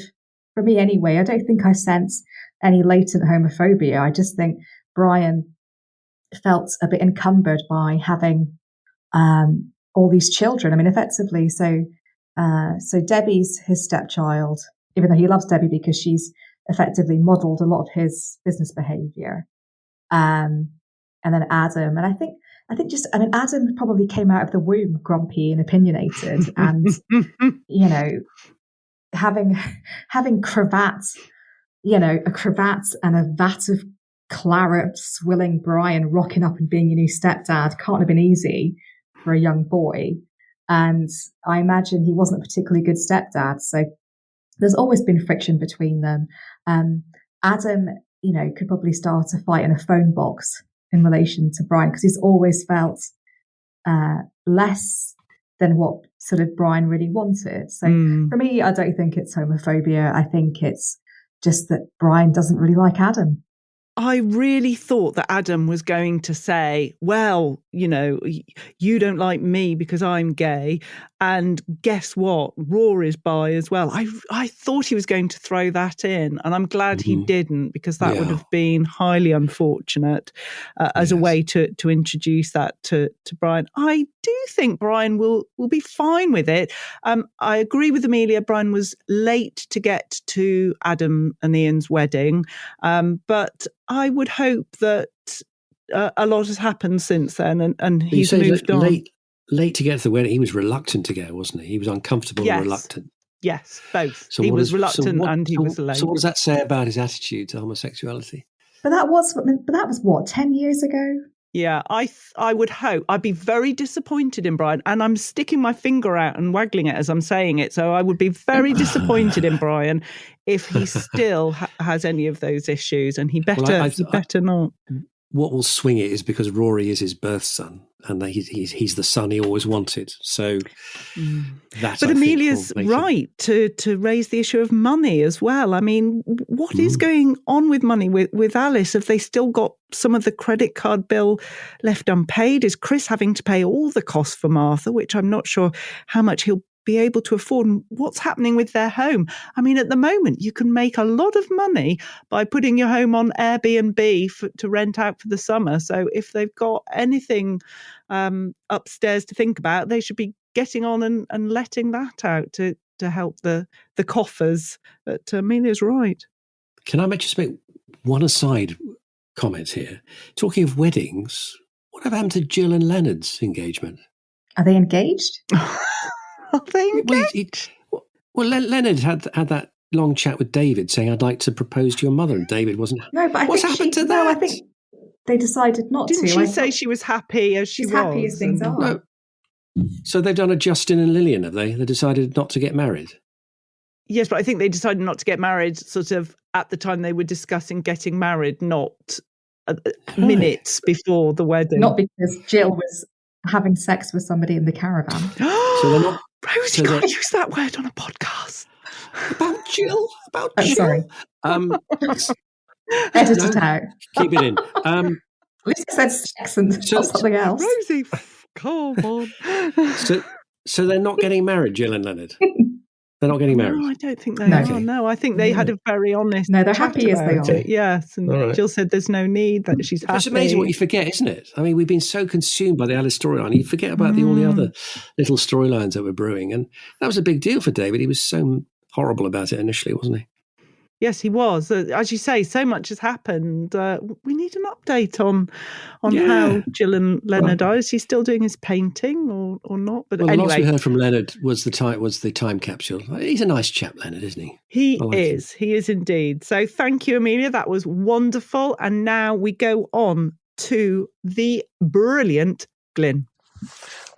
for me anyway, I don't think I sense any latent homophobia. I just think Brian felt a bit encumbered by having all these children. I mean, effectively, so Debbie's his stepchild, even though he loves Debbie because she's effectively modelled a lot of his business behaviour. And then Adam. And I think Adam probably came out of the womb grumpy and opinionated and, having cravats, a cravat and a vat of claret swilling Brian rocking up and being your new stepdad can't have been easy for a young boy. And I imagine he wasn't a particularly good stepdad. So there's always been friction between them. Adam, could probably start a fight in a phone box in relation to Brian, because he's always felt less than what sort of Brian really wanted. So for me, I don't think it's homophobia. I think it's just that Brian doesn't really like Adam. I really thought that Adam was going to say, well, you don't like me because I'm gay. And guess what? Rory's bi as well. I thought he was going to throw that in. And I'm glad he didn't, because that would have been highly unfortunate as a way to introduce that to Brian. I do think Brian will be fine with it. I agree with Amelia. Brian was late to get to Adam and Ian's wedding. But I would hope that a lot has happened since then, and he's moved on. Late to get to the wedding. He was reluctant to go, wasn't he? He was uncomfortable and reluctant. Yes, both. So he was reluctant and he was late. So what does that say about his attitude to homosexuality? But that was what, 10 years ago? Yeah, I would hope. I'd be very disappointed in Brian, and I'm sticking my finger out and waggling it as I'm saying it. So I would be very disappointed in Brian if he still has any of those issues, and he better not. What will swing it is because Rory is his birth son, and he's the son he always wanted. So But Amelia's right to raise the issue of money as well. I mean, what is going on with money with Alice? Have they still got some of the credit card bill left unpaid? Is Chris having to pay all the costs for Martha, which I'm not sure how much he'll be able to afford and what's happening with their home. I mean, at the moment, you can make a lot of money by putting your home on Airbnb to rent out for the summer. So if they've got anything upstairs to think about, they should be getting on and letting that out to help the coffers. But Amelia's right. Can I just make one aside comment here? Talking of weddings, what happened to Jill and Leonard's engagement? Are they engaged? Are they engaged? Well, Leonard had that long chat with David saying, I'd like to propose to your mother, and David wasn't. No, but what's happened to that? No, I think they decided not Didn't to. she say she was happy as she was? Happy as things are. No. So they've done a Justin and Lillian, have they? They decided not to get married. Yes, but I think they decided not to get married sort of at the time they were discussing getting married, not minutes before the wedding. Not because Jill was having sex with somebody in the caravan. So they're not. Rose, you can't use that word on a podcast. About Jill? Sorry. Edit it out. Keep it in. At least it said sex and not something else. Rosie, come on. So they're not getting married, Jill and Leonard? They're not getting married? No, I don't think they are. No, I think they had a very honest No, they're happy as they are. Yes, and Jill said there's no need, that she's happy. It's amazing what you forget, isn't it? I mean, we've been so consumed by the Alice storyline, you forget about all the other little storylines that were brewing. And that was a big deal for David. He was so horrible about it initially, wasn't he? Yes, he was. As you say, so much has happened. We need an update on how Jill and Leonard are. Is he still doing his painting or not? But anyway, the last we heard from Leonard was the time capsule. He's a nice chap, Leonard, isn't he? He is indeed. So thank you, Amelia. That was wonderful. And now we go on to the brilliant Glyn.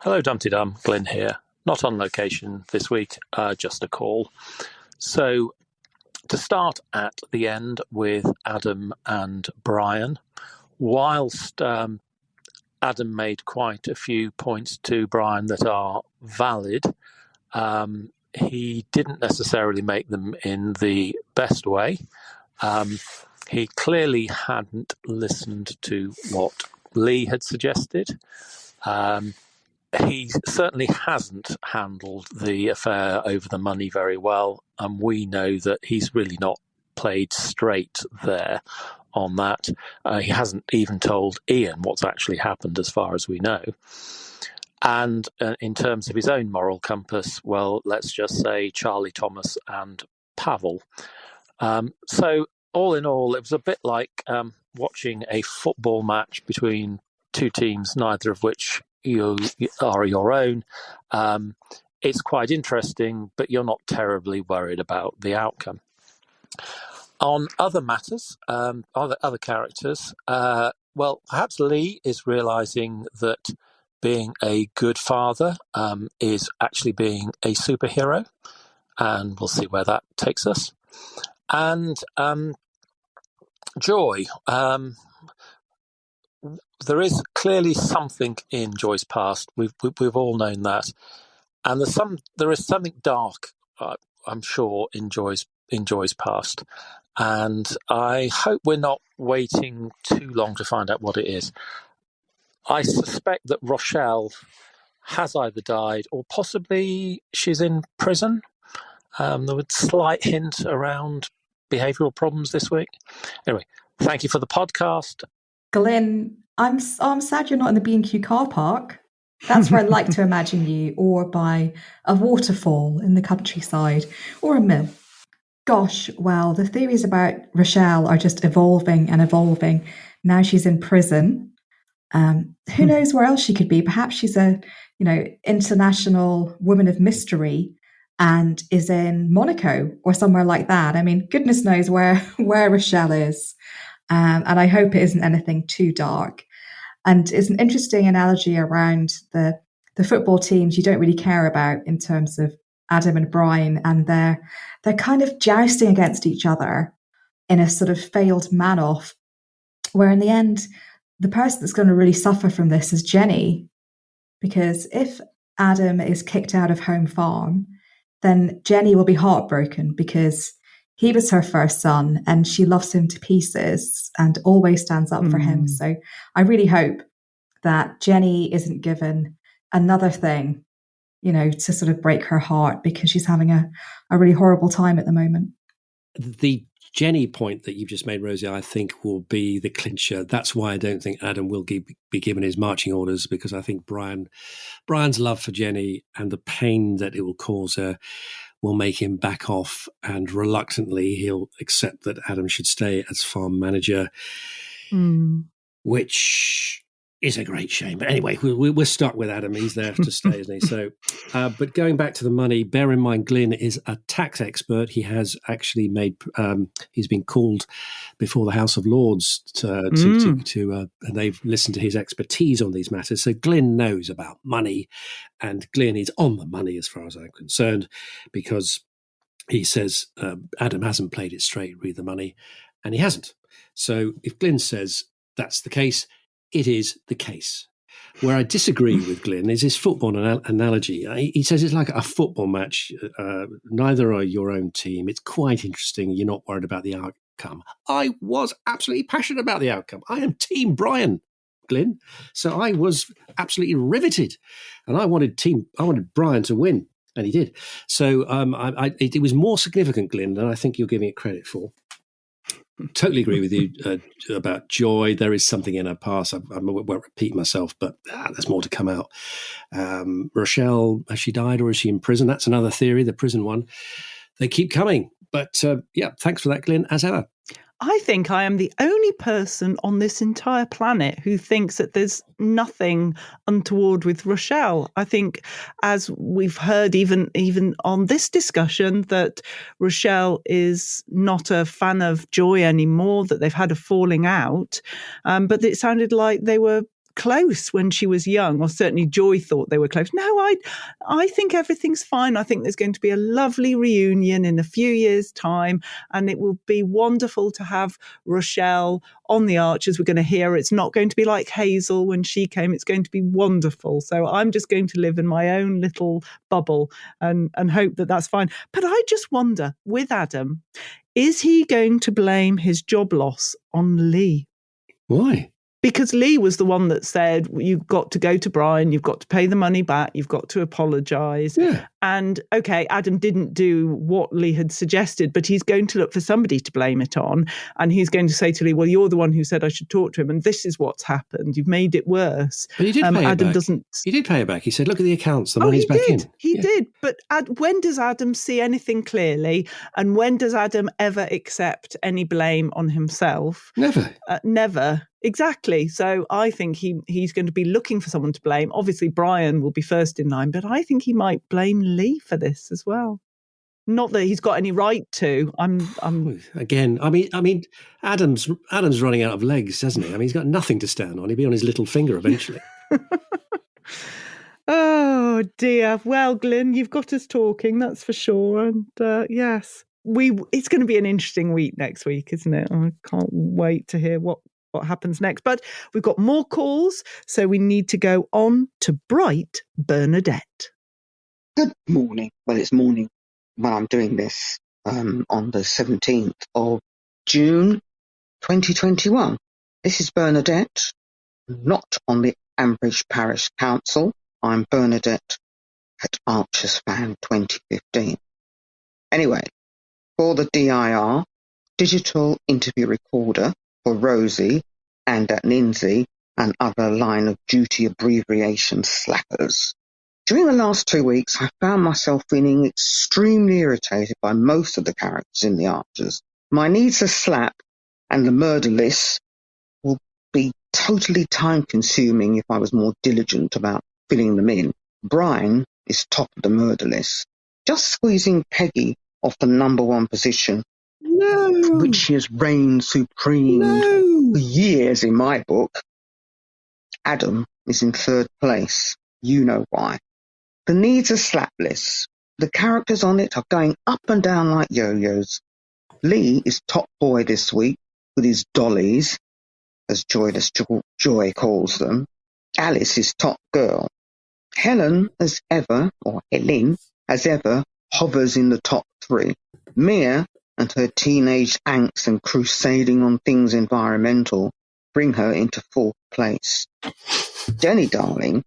Hello, Dumpty Dum. Glyn here. Not on location this week, just a call. So, to start at the end with Adam and Brian, whilst Adam made quite a few points to Brian that are valid, he didn't necessarily make them in the best way. He clearly hadn't listened to what Lee had suggested. He certainly hasn't handled the affair over the money very well, and we know that he's really not played straight there on that. He hasn't even told Ian what's actually happened as far as we know. And in terms of his own moral compass, well, let's just say Charlie Thomas and Pavel. So all in all, it was a bit like watching a football match between two teams, neither of which you are your own. It's quite interesting, but you're not terribly worried about the outcome. On other matters, other characters, well, perhaps Lee is realising that being a good father is actually being a superhero, and we'll see where that takes us. And Joy, there is clearly something in Joy's past. We've all known that, and there is something dark, I'm sure, in Joy's past, and I hope we're not waiting too long to find out what it is. I suspect that Rochelle has either died or possibly she's in prison. There was a slight hint around behavioural problems this week. Anyway, thank you for the podcast. Glyn, I'm sad you're not in the B&Q car park. That's where I'd like to imagine you, or by a waterfall in the countryside, or a mill. Gosh, well, the theories about Rochelle are just evolving and evolving. Now she's in prison. Who knows where else she could be? Perhaps she's a, international woman of mystery and is in Monaco or somewhere like that. I mean, goodness knows where Rochelle is. And I hope it isn't anything too dark. And it's an interesting analogy around the football teams you don't really care about in terms of Adam and Brian, and they're kind of jousting against each other in a sort of failed man-off, where in the end, the person that's going to really suffer from this is Jenny. Because if Adam is kicked out of home farm, then Jenny will be heartbroken because he was her first son and she loves him to pieces and always stands up for him. So I really hope that Jenny isn't given another thing to sort of break her heart because she's having a really horrible time at the moment. The Jenny point that you've just made, Rosie, I think will be the clincher. That's why I don't think Adam will be given his marching orders, because I think Brian's love for Jenny and the pain that it will cause her will make him back off, and reluctantly he'll accept that Adam should stay as farm manager, which is a great shame. But anyway, we're stuck with Adam. He's there to stay, isn't he? So, but going back to the money, bear in mind, Glyn is a tax expert. He has actually he's been called before the House of Lords and they've listened to his expertise on these matters. So Glyn knows about money, and Glyn is on the money as far as I'm concerned, because he says Adam hasn't played it straight, read the money, and he hasn't. So if Glyn says that's the case, it is the case. Where I disagree with Glyn is his football analogy. He says it's like a football match. Neither are your own team. It's quite interesting. You're not worried about the outcome. I was absolutely passionate about the outcome. I am Team Brian, Glyn. So I was absolutely riveted. And I wanted Brian to win. And he did. So it was more significant, Glyn, than I think you're giving it credit for. Totally agree with you about Joy. There is something in her past. I won't repeat myself, but there's more to come out. Rochelle, has she died or is she in prison? That's another theory, the prison one. They keep coming. But thanks for that, Glyn, as ever. I think I am the only person on this entire planet who thinks that there's nothing untoward with Rochelle. I think, as we've heard even on this discussion, that Rochelle is not a fan of Joy anymore, that they've had a falling out. But it sounded like they were close when she was young, or certainly Joy thought they were close. No, I think everything's fine. I think there's going to be a lovely reunion in a few years' time, and it will be wonderful to have Rochelle on the Archers. We're going to hear it's not going to be like Hazel when she came. It's going to be wonderful. So I'm just going to live in my own little bubble and hope that that's fine. But I just wonder, with Adam, is he going to blame his job loss on Lee? Why? Because Lee was the one that said, you've got to go to Brian, you've got to pay the money back, you've got to apologise. Yeah. And, okay, Adam didn't do what Lee had suggested, but he's going to look for somebody to blame it on. And he's going to say to Lee, well, you're the one who said I should talk to him, and this is what's happened. You've made it worse. But he did pay Adam it back. He did pay it back. He said, look at the accounts, the money's back in. He did. But when does Adam see anything clearly? And when does Adam ever accept any blame on himself? Never. Never. Exactly. So I think he's going to be looking for someone to blame. Obviously, Brian will be first in line, but I think he might blame Lee for this as well. Not that he's got any right to. Again. I mean, Adam's running out of legs, hasn't he? I mean, he's got nothing to stand on. He'll be on his little finger eventually. Oh dear. Well, Glyn, you've got us talking. That's for sure. And yes, it's going to be an interesting week next week, isn't it? I can't wait to hear what happens next. But we've got more calls, so we need to go on to Bright Bernadette. Good morning. Well, it's morning when I'm doing this on the 17th of June 2021. This is Bernadette, not on the Ambridge Parish Council. I'm Bernadette at Archers Fan 2015. Anyway, for the DIR, digital interview recorder, for Rosie and at Ninzi and other line of duty abbreviation slackers. During the last 2 weeks, I found myself feeling extremely irritated by most of the characters in the Archers. My needs a slap and the murder list will be totally time consuming if I was more diligent about filling them in. Brian is top of the murder list, just squeezing Peggy off the number one position. No. Which she has reigned supreme for years in my book. Adam is in third place. You know why. The needs a slap list. The characters on it are going up and down like yo-yos. Lee is top boy this week with his dollies, as Joyless Joy calls them. Alice is top girl. Helen, as ever, or Helen, as ever, hovers in the top three. Mia and her teenage angst and crusading on things environmental bring her into fourth place. Jenny, darling,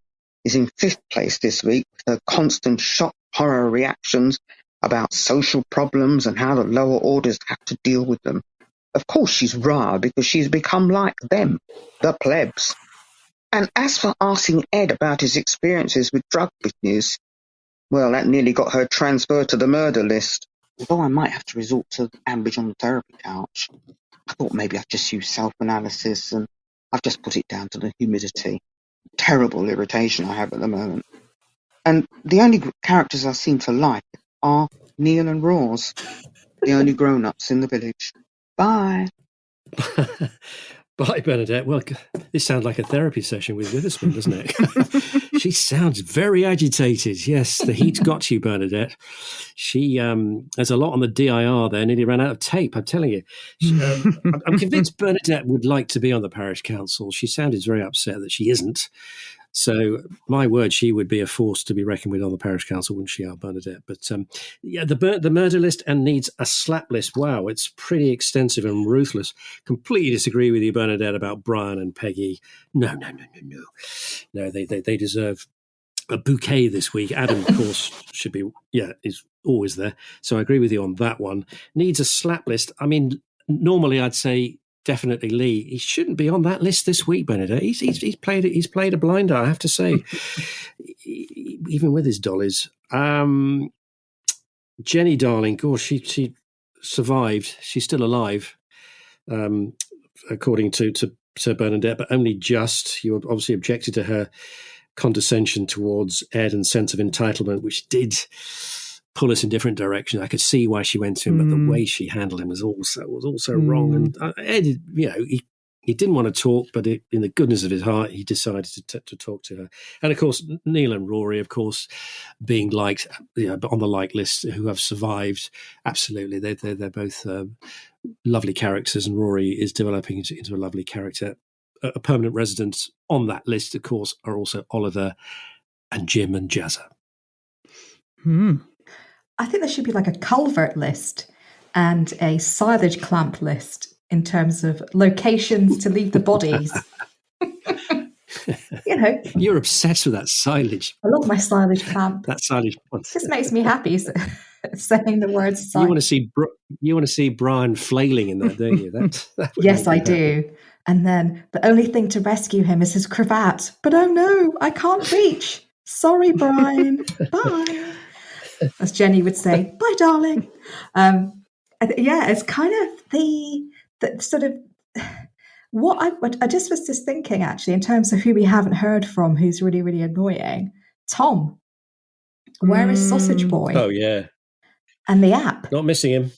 is in 5th place this week with her constant shock horror reactions about social problems and how the lower orders have to deal with them. Of course she's raw because she's become like them, the plebs. And as for asking Ed about his experiences with drug abuse, well, that nearly got her transferred to the murder list. Although I might have to resort to Ambridge on the therapy couch, I thought maybe I'd just use self-analysis, and I've just put it down to the humidity. Terrible irritation I have at the moment. And the only characters I seem to like are Neil and Roz, the only grown-ups in the village. Bye. Bye, Bernadette. Well, this sounds like a therapy session with Witherspoon, doesn't it? She sounds very agitated. Yes, the heat's got you, Bernadette. She there's a lot on the DIR there. Nearly ran out of tape, I'm telling you. I'm convinced Bernadette would like to be on the parish council. She sounded very upset that she isn't. So, my word, she would be a force to be reckoned with on the parish council, wouldn't she, our Bernadette? But yeah, the murder list and needs a slap list. Wow, it's pretty extensive and ruthless. Completely disagree with you, Bernadette, about Brian and Peggy. No. No, they deserve a bouquet this week. Adam, of course, should be, is always there. So I agree with you on that one. Needs a slap list. I mean, normally I'd say definitely Lee. He shouldn't be on that list this week, Bernadette. He's played a blinder, I have to say, even with his dollies. Jenny, darling, gosh, she survived. She's still alive, according to Bernadette, but only just. You obviously objected to her condescension towards Ed and sense of entitlement, which did pull us in different directions. I could see why she went to him, but the way she handled him was also wrong. And Ed, he didn't want to talk, but in the goodness of his heart, he decided to talk to her. And of course, Neil and Rory, of course, being liked, on the like list, who have survived. Absolutely, they're both lovely characters, and Rory is developing into a lovely character. A permanent resident on that list, of course, are also Oliver and Jim and Jazza. I think there should be like a culvert list and a silage clamp list in terms of locations to leave the bodies. You're obsessed with that silage. I love my silage clamp. That silage. It just makes me happy saying the words silage. You want to see Brian flailing in that, don't you? That yes, I do. And then the only thing to rescue him is his cravat. But oh no, I can't reach. Sorry, Brian. Bye. As Jenny would say, bye, darling. It's kind of the sort of what I just was just thinking, actually, in terms of who we haven't heard from, who's really, really annoying. Tom, where is Sausage Boy? Oh, yeah. And the app. Not missing him.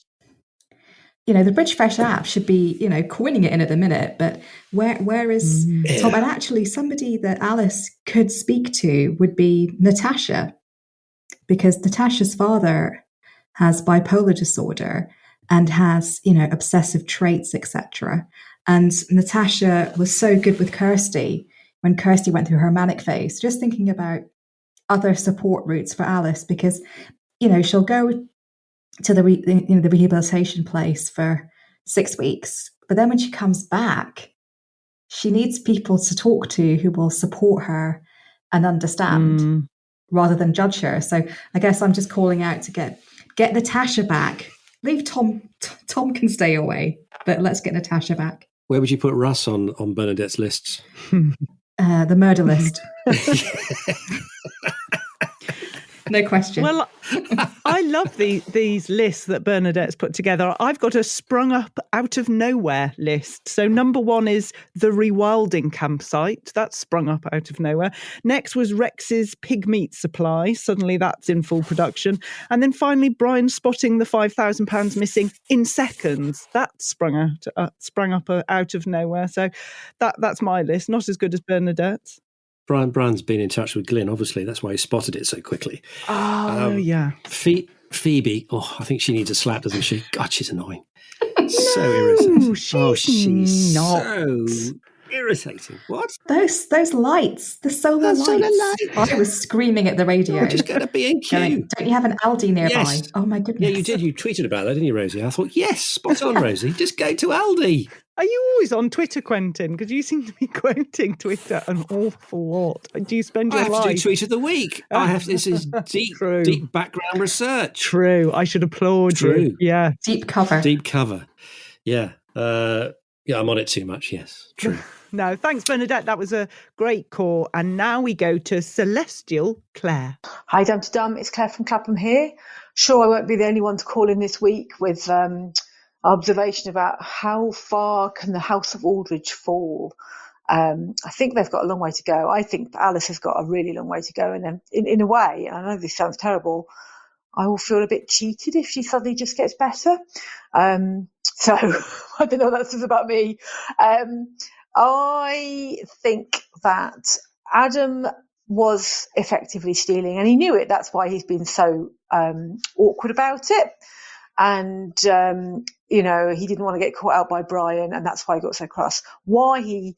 The Bridgefresh app should be, coining it in at the minute, but where is Tom? And actually, somebody that Alice could speak to would be Natasha, because Natasha's father has bipolar disorder and has, obsessive traits, etc. And Natasha was so good with Kirsty when Kirsty went through her manic phase. Just thinking about other support routes for Alice, because, she'll go to the rehabilitation place for 6 weeks, but then when she comes back, she needs people to talk to who will support her and understand rather than judge her. So I guess I'm just calling out to get Natasha back. Leave Tom can stay away, but let's get Natasha back. Where would you put Russ on Bernadette's lists? The murder list. No question. Well, I love these lists that Bernadette's put together. I've got a sprung up out of nowhere list. So number 1 is the rewilding campsite. That's sprung up out of nowhere. Next was Rex's pig meat supply. Suddenly that's in full production. And then finally, Brian spotting the £5,000 missing in seconds. That sprung up out of nowhere. So that's my list. Not as good as Bernadette's. Brian's been in touch with Glyn, obviously. That's why he spotted it so quickly. Oh, yeah. Phoebe, I think she needs a slap, doesn't she? God, she's annoying. So irritating. She's not. Irritating. What? Those lights, the solar lights. I was screaming at the radio. Just go to B&Q. Going, don't you have an Aldi nearby? Yes. Oh my goodness. Yeah, you did. You tweeted about that, didn't you, Rosie? I thought, yes, spot on, Rosie. Just go to Aldi. Are you always on Twitter, Quentin? Because you seem to be quoting Twitter an awful lot. Do you spend your life? I have to do Tweet of the Week. This is deep background research. True. I should applaud you. Yeah. Deep cover. Yeah. I'm on it too much. Yes. True. No, thanks, Bernadette. That was a great call. And now we go to Celestial Claire. Hi, Dum to Dum. It's Claire from Clapham here. Sure, I won't be the only one to call in this week with observation about how far can the House of Aldridge fall. I think they've got a long way to go. I think Alice has got a really long way to go. And in a way, and I know this sounds terrible, I will feel a bit cheated if she suddenly just gets better. So I don't know what that says about me. I think that Adam was effectively stealing, and he knew it. That's why he's been so awkward about it. And, he didn't want to get caught out by Brian, and that's why he got so cross. Why he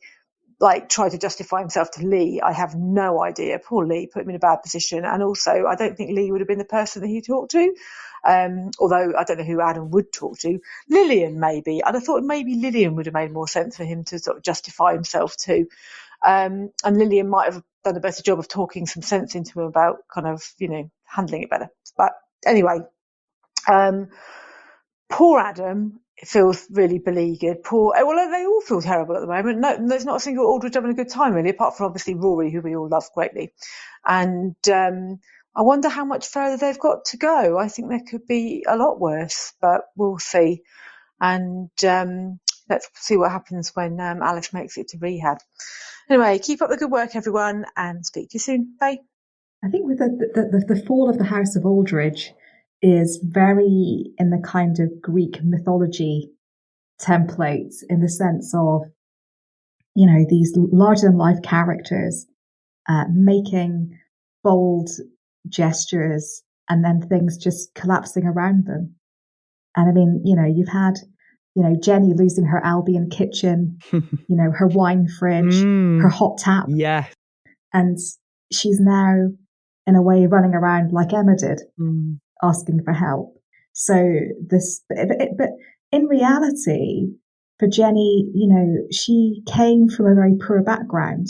tried to justify himself to Lee, I have no idea. Poor Lee, put him in a bad position. And also, I don't think Lee would have been the person that he talked to. Although I don't know who Adam would talk to. Lillian, maybe. I'd have thought maybe Lillian would have made more sense for him to sort of justify himself to. And Lillian might have done a better job of talking some sense into him about kind of, handling it better. But anyway, poor Adam feels really beleaguered. They all feel terrible at the moment. No, there's not a single Aldridge having a good time, really, apart from obviously Rory, who we all love greatly. And I wonder how much further they've got to go. I think there could be a lot worse, but we'll see. And let's see what happens when Alice makes it to rehab. Anyway, keep up the good work, everyone, and speak to you soon. Bye. I think with the fall of the House of Aldridge is very in the kind of Greek mythology templates, in the sense of, these larger than life characters making bold gestures and then things just collapsing around them. And I mean, you've had, Jenny losing her Albion kitchen, her wine fridge, her hot tap. Yeah. And she's now, in a way, running around like Emma did, asking for help. So but in reality, for Jenny, she came from a very poor background.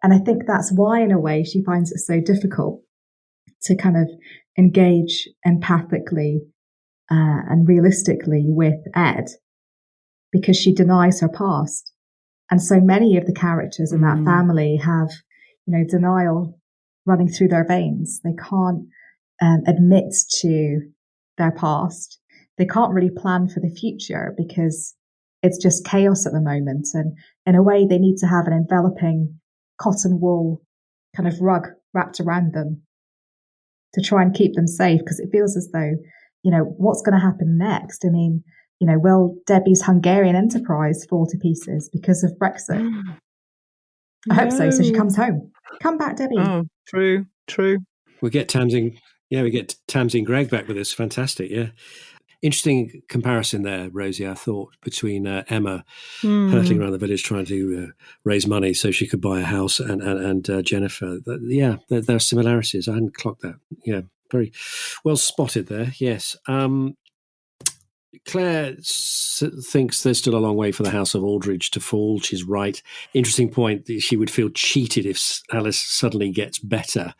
And I think that's why, in a way, she finds it so difficult to kind of engage empathically and realistically with Ed, because she denies her past. And so many of the characters in that family have, denial running through their veins. They can't admit to their past. They can't really plan for the future because it's just chaos at the moment. And in a way, they need to have an enveloping cotton wool kind of rug wrapped around them to try and keep them safe, because it feels as though, what's going to happen next? I mean, will Debbie's Hungarian enterprise fall to pieces because of Brexit? I hope so. So she comes home. Come back, Debbie. Oh, true. We get Tamsin Gregg back with us. Fantastic, yeah. Interesting comparison there, Rosie, I thought, between Emma hurtling around the village trying to raise money so she could buy a house and Jennifer. There are similarities. I hadn't clocked that. Yeah, very well spotted there, yes. Claire thinks there's still a long way for the House of Aldridge to fall. She's right. Interesting point. She would feel cheated if Alice suddenly gets better,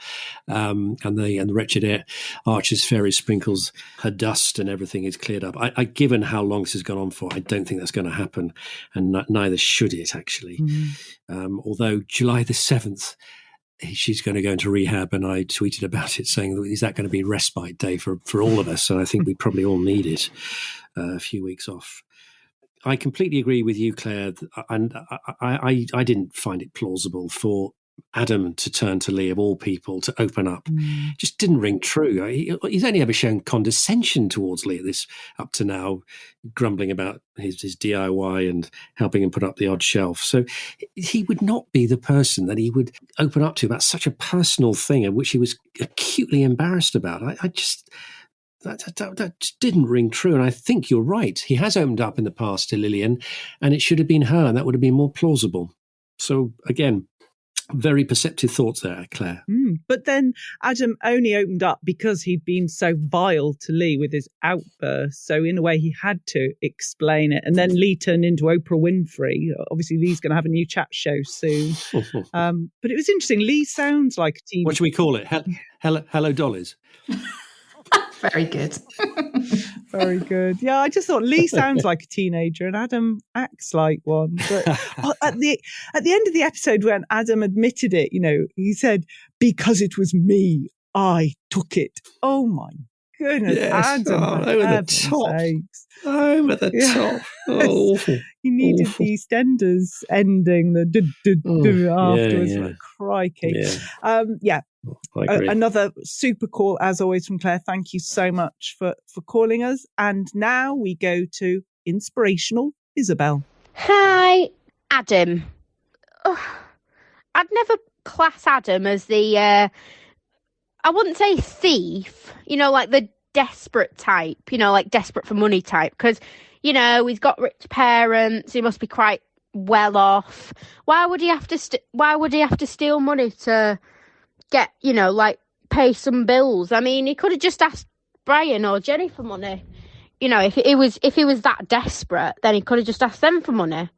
and the wretched Archer's fairy sprinkles her dust and everything is cleared up. Given how long this has gone on for, I don't think that's going to happen, and neither should it actually. Although July the 7th. She's going to go into rehab, and I tweeted about it saying, is that going to be respite day for all of us? So I think we probably all need it, a few weeks off. I completely agree with you, Claire, and I didn't find it plausible for Adam to turn to Lee, of all people, to open up. Just didn't ring true. He's only ever shown condescension towards Lee up to now, grumbling about his DIY and helping him put up the odd shelf. So he would not be the person that he would open up to about such a personal thing, of which he was acutely embarrassed about. that just didn't ring true. And I think you're right. He has opened up in the past to Lillian, and it should have been her, and that would have been more plausible. So again, very perceptive thoughts there, Claire. But then Adam only opened up because he'd been so vile to Lee with his outburst. So in a way, he had to explain it. And then Lee turned into Oprah Winfrey. Obviously, Lee's going to have a new chat show soon. But it was interesting. Lee sounds like a teen. What should we call it? Hello Dollies. Very good. Very good. Yeah, I just thought Lee sounds like a teenager and Adam acts like one. But at the end of the episode, when Adam admitted it, he said, "Because it was me, I took it." Oh my goodness, yes. Adam! Over the top. Over the top. Oh, awful. He needed awful. the EastEnders ending, the afterwards. Like, crikey. Yeah. Another super call, as always, from Claire. Thank you so much for calling us. And now we go to inspirational Isabel. Hi, Adam. I'd never class Adam as the, I wouldn't say thief, like the desperate type, like desperate for money type. Because, he's got rich parents. He must be quite well off. Why would he have to steal money to get, pay some bills? I mean, he could have just asked Brian or Jenny for money. If he was that desperate, then he could have just asked them for money.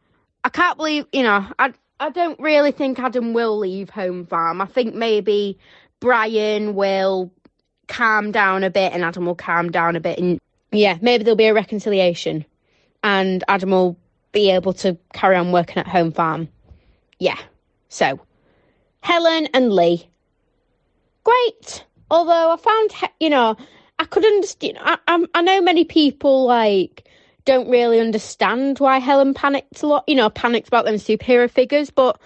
I can't believe, I don't really think Adam will leave Home Farm. I think maybe Brian will calm down a bit and Adam will calm down a bit. And yeah, maybe there'll be a reconciliation and Adam will be able to carry on working at Home Farm. Yeah. So, Helen and Lee. Great. Although I found, I could understand. I know many people don't really understand why Helen panicked a lot. Panicked about them superhero figures, but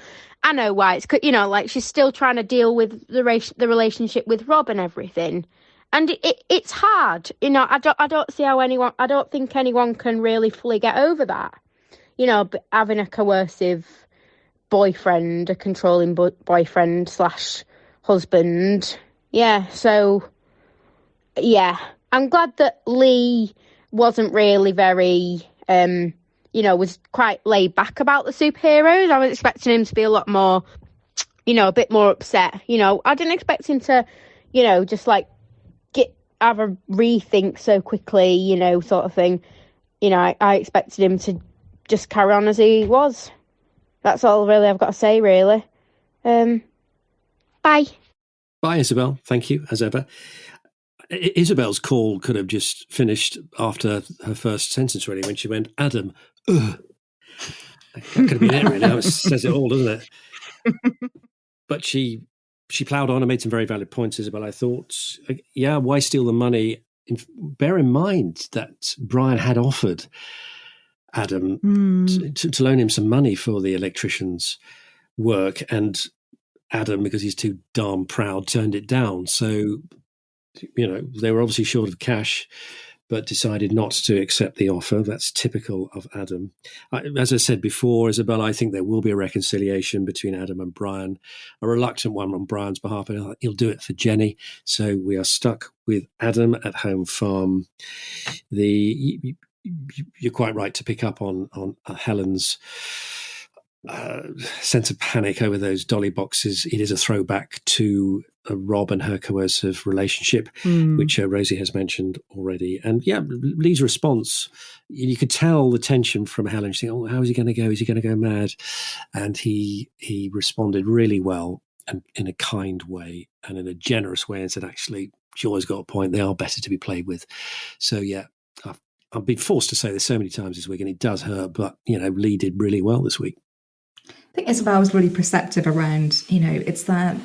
I know why. It's she's still trying to deal with the relationship with Rob and everything, and it's hard. I don't see how anyone. I don't think anyone can really fully get over that. Having a coercive boyfriend, a controlling boyfriend / husband. Yeah, so, yeah. I'm glad that Lee wasn't really very, was quite laid back about the superheroes. I was expecting him to be a lot more, a bit more upset. I didn't expect him to, just have a rethink so quickly, sort of thing. I expected him to just carry on as he was. That's all really I've got to say, really. Bye. Bye, Isabel. Thank you, as ever. Isabel's call could have just finished after her first sentence, really, when she went, "Adam, ugh." That could have been it, really. That says it all, doesn't it? But she ploughed on and made some very valid points, Isabel, I thought. Yeah, why steal the money? Bear in mind that Brian had offered Adam to loan him some money for the electrician's work, and Adam, because he's too darn proud, turned it down. So, they were obviously short of cash, but decided not to accept the offer. That's typical of Adam. As I said before, Isabel, I think there will be a reconciliation between Adam and Brian, a reluctant one on Brian's behalf, but he'll do it for Jenny. So we are stuck with Adam at Home Farm. You're quite right to pick up on Helen's sense of panic over those dolly boxes. It is a throwback to Rob and her coercive relationship, which Rosie has mentioned already. And yeah, Lee's response, you could tell the tension from Helen. She's thinking, how is he going to go? Is he going to go mad? And he responded really well and in a kind way and in a generous way and said, actually, she always got a point. They are better to be played with. So yeah, I've been forced to say this so many times this week and it does hurt, but Lee did really well this week. I think Isabel was really perceptive around, it's that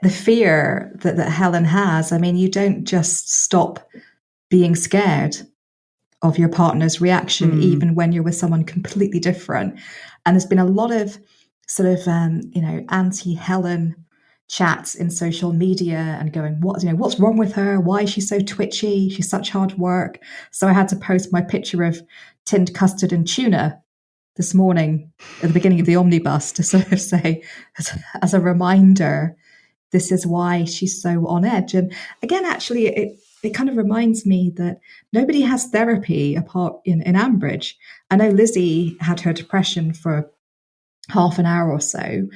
the fear that Helen has. I mean, you don't just stop being scared of your partner's reaction, even when you're with someone completely different. And there's been a lot of sort of, anti-Helen chats in social media and going, what's wrong with her? Why is she so twitchy? She's such hard work. So I had to post my picture of tinned custard and tuna this morning at the beginning of the omnibus to sort of say, as a reminder, this is why she's so on edge. And again, actually, it kind of reminds me that nobody has therapy apart in Ambridge. I know Lizzie had her depression for half an hour or so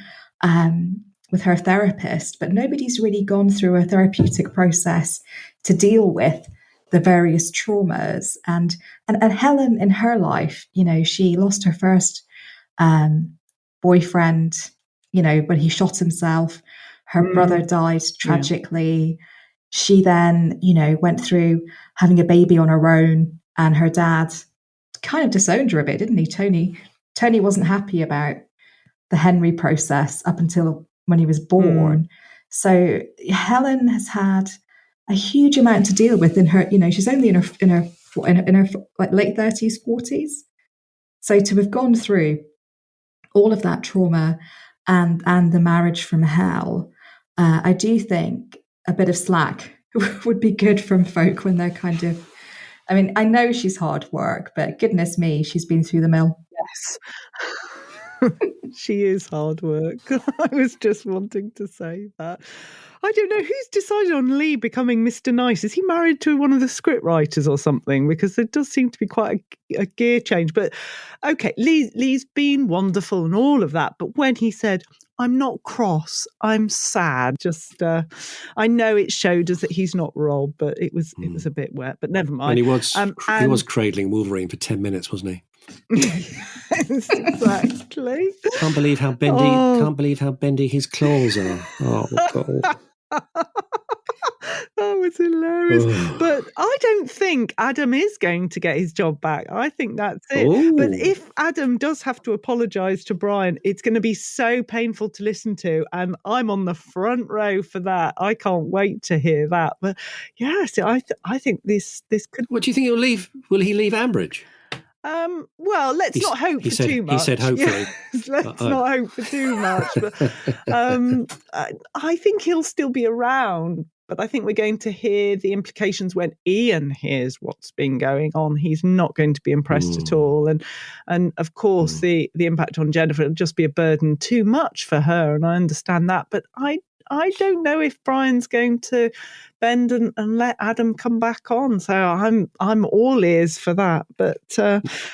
with her therapist, but nobody's really gone through a therapeutic process to deal with the various traumas. And Helen, in her life, she lost her first boyfriend, when he shot himself. Her brother died tragically. Yeah. She then, went through having a baby on her own, and her dad kind of disowned her a bit, didn't he? Tony wasn't happy about the Henry process up until when he was born. So Helen has had a huge amount to deal with in her, she's only in her like late 30s, 40s. So to have gone through all of that trauma and the marriage from hell, I do think a bit of slack would be good from folk when they're kind of, I mean, I know she's hard work, but goodness me, she's been through the mill. Yes. She is hard work. I was just wanting to say that. I don't know who's decided on Lee becoming Mr. Nice. Is he married to one of the script writers or something? Because there does seem to be quite a gear change. But okay, Lee's been wonderful and all of that. But when he said, "I'm not cross, I'm sad," just I know it showed us that he's not Rob, but it was a bit wet. But never mind. And he was cradling Wolverine for 10 minutes, wasn't he? Exactly. Can't believe how bendy his claws are. Oh God. That was hilarious. But I don't think Adam is going to get his job back. I think that's it. Ooh. But if Adam does have to apologise to Brian, it's going to be so painful to listen to, and I'm on the front row for that. I can't wait to hear that. But yes, I think this could. What do you think he'll leave? Will he leave Ambridge? Well, let's not hope for too much. He said hopefully. Yes, let's not hope for too much. But I think he'll still be around. But I think we're going to hear the implications when Ian hears what's been going on. He's not going to be impressed at all. And of course, the impact on Jennifer, it'll just be a burden too much for her. And I understand that. But I don't know if Brian's going to bend and let Adam come back on. So I'm all ears for that. But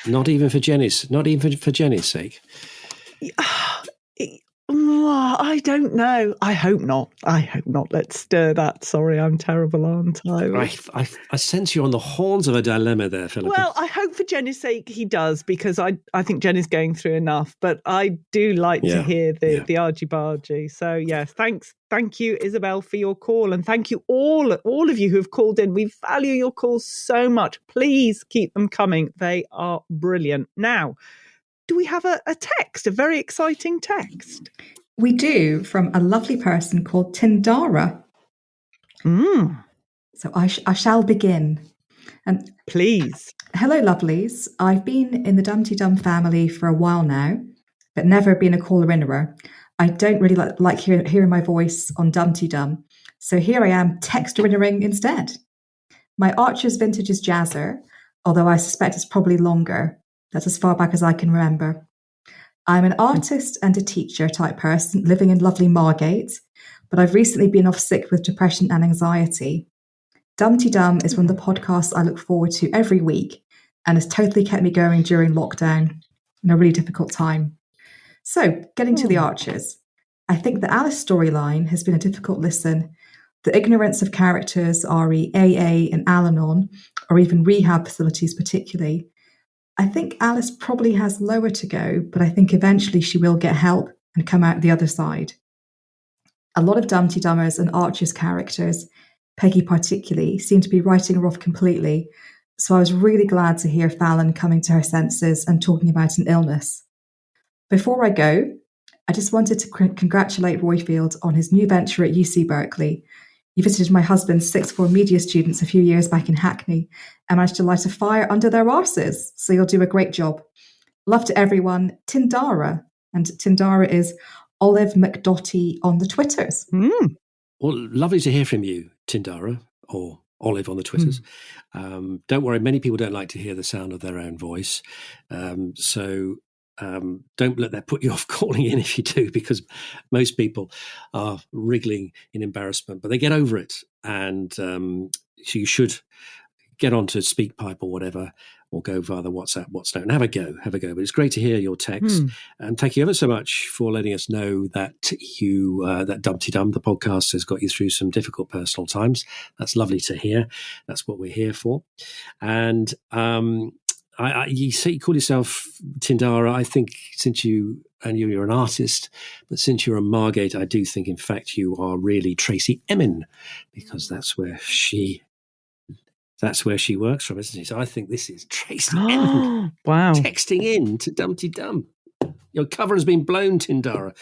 not even for Jenny's sake. I don't know. I hope not. Let's stir that. Sorry, I'm terrible, aren't I? I sense you're on the horns of a dilemma there, Philippa. Well, I hope for Jenny's sake he does, because I think Jenny's going through enough. But I do like to hear the argy-bargy. So yes, thank you, Isabel, for your call, and thank you all of you who have called in. We value your calls so much. Please keep them coming. They are brilliant. Now, do we have a text, a very exciting text? We do, from a lovely person called Tindara. So I shall begin. And please. Hello, lovelies. I've been in the Dumpty Dum family for a while now, but never been a caller-innerer. I don't really like hearing my voice on Dumpty Dum, so here I am texter-innering instead. My Archer's vintage is Jazzer, although I suspect it's probably longer. That's as far back as I can remember. I'm an artist and a teacher type person living in lovely Margate, but I've recently been off sick with depression and anxiety. Dumpty Dum is one of the podcasts I look forward to every week and has totally kept me going during lockdown in a really difficult time. So, getting to the Archers, I think the Alice storyline has been a difficult listen. The ignorance of characters, re AA and Al-Anon, or even rehab facilities particularly. I think Alice probably has lower to go, but I think eventually she will get help and come out the other side. A lot of Dumpty Dummers and Archer's characters, Peggy particularly, seem to be writing her off completely, so I was really glad to hear Fallon coming to her senses and talking about an illness. Before I go, I just wanted to congratulate Royfield on his new venture at UC Berkeley. He visited my husband's sixth form media students a few years back in Hackney and managed to light a fire under their arses. So you'll do a great job. Love to everyone, Tindara. And Tindara is Olive McDotty on the Twitters. Well, lovely to hear from you, Tindara, or Olive on the Twitters. Don't worry, many people don't like to hear the sound of their own voice. So Don't let that put you off calling in if you do, because most people are wriggling in embarrassment, but they get over it. And so you should get onto SpeakPipe or whatever, or go via the WhatsApp, WhatsApp, and have a go. But it's great to hear your text. And thank you ever so much for letting us know that you, that Dumpty Dum, the podcast, has got you through some difficult personal times. That's lovely to hear. That's what we're here for. And you say you call yourself Tindara. I think since you're an artist, but since you're a Margate, I do think, in fact, you are really Tracy Emin, because that's where she works from, isn't she? So I think this is Tracy Emin. Wow. Texting in to Dumpty Dum. Your cover has been blown, Tindara.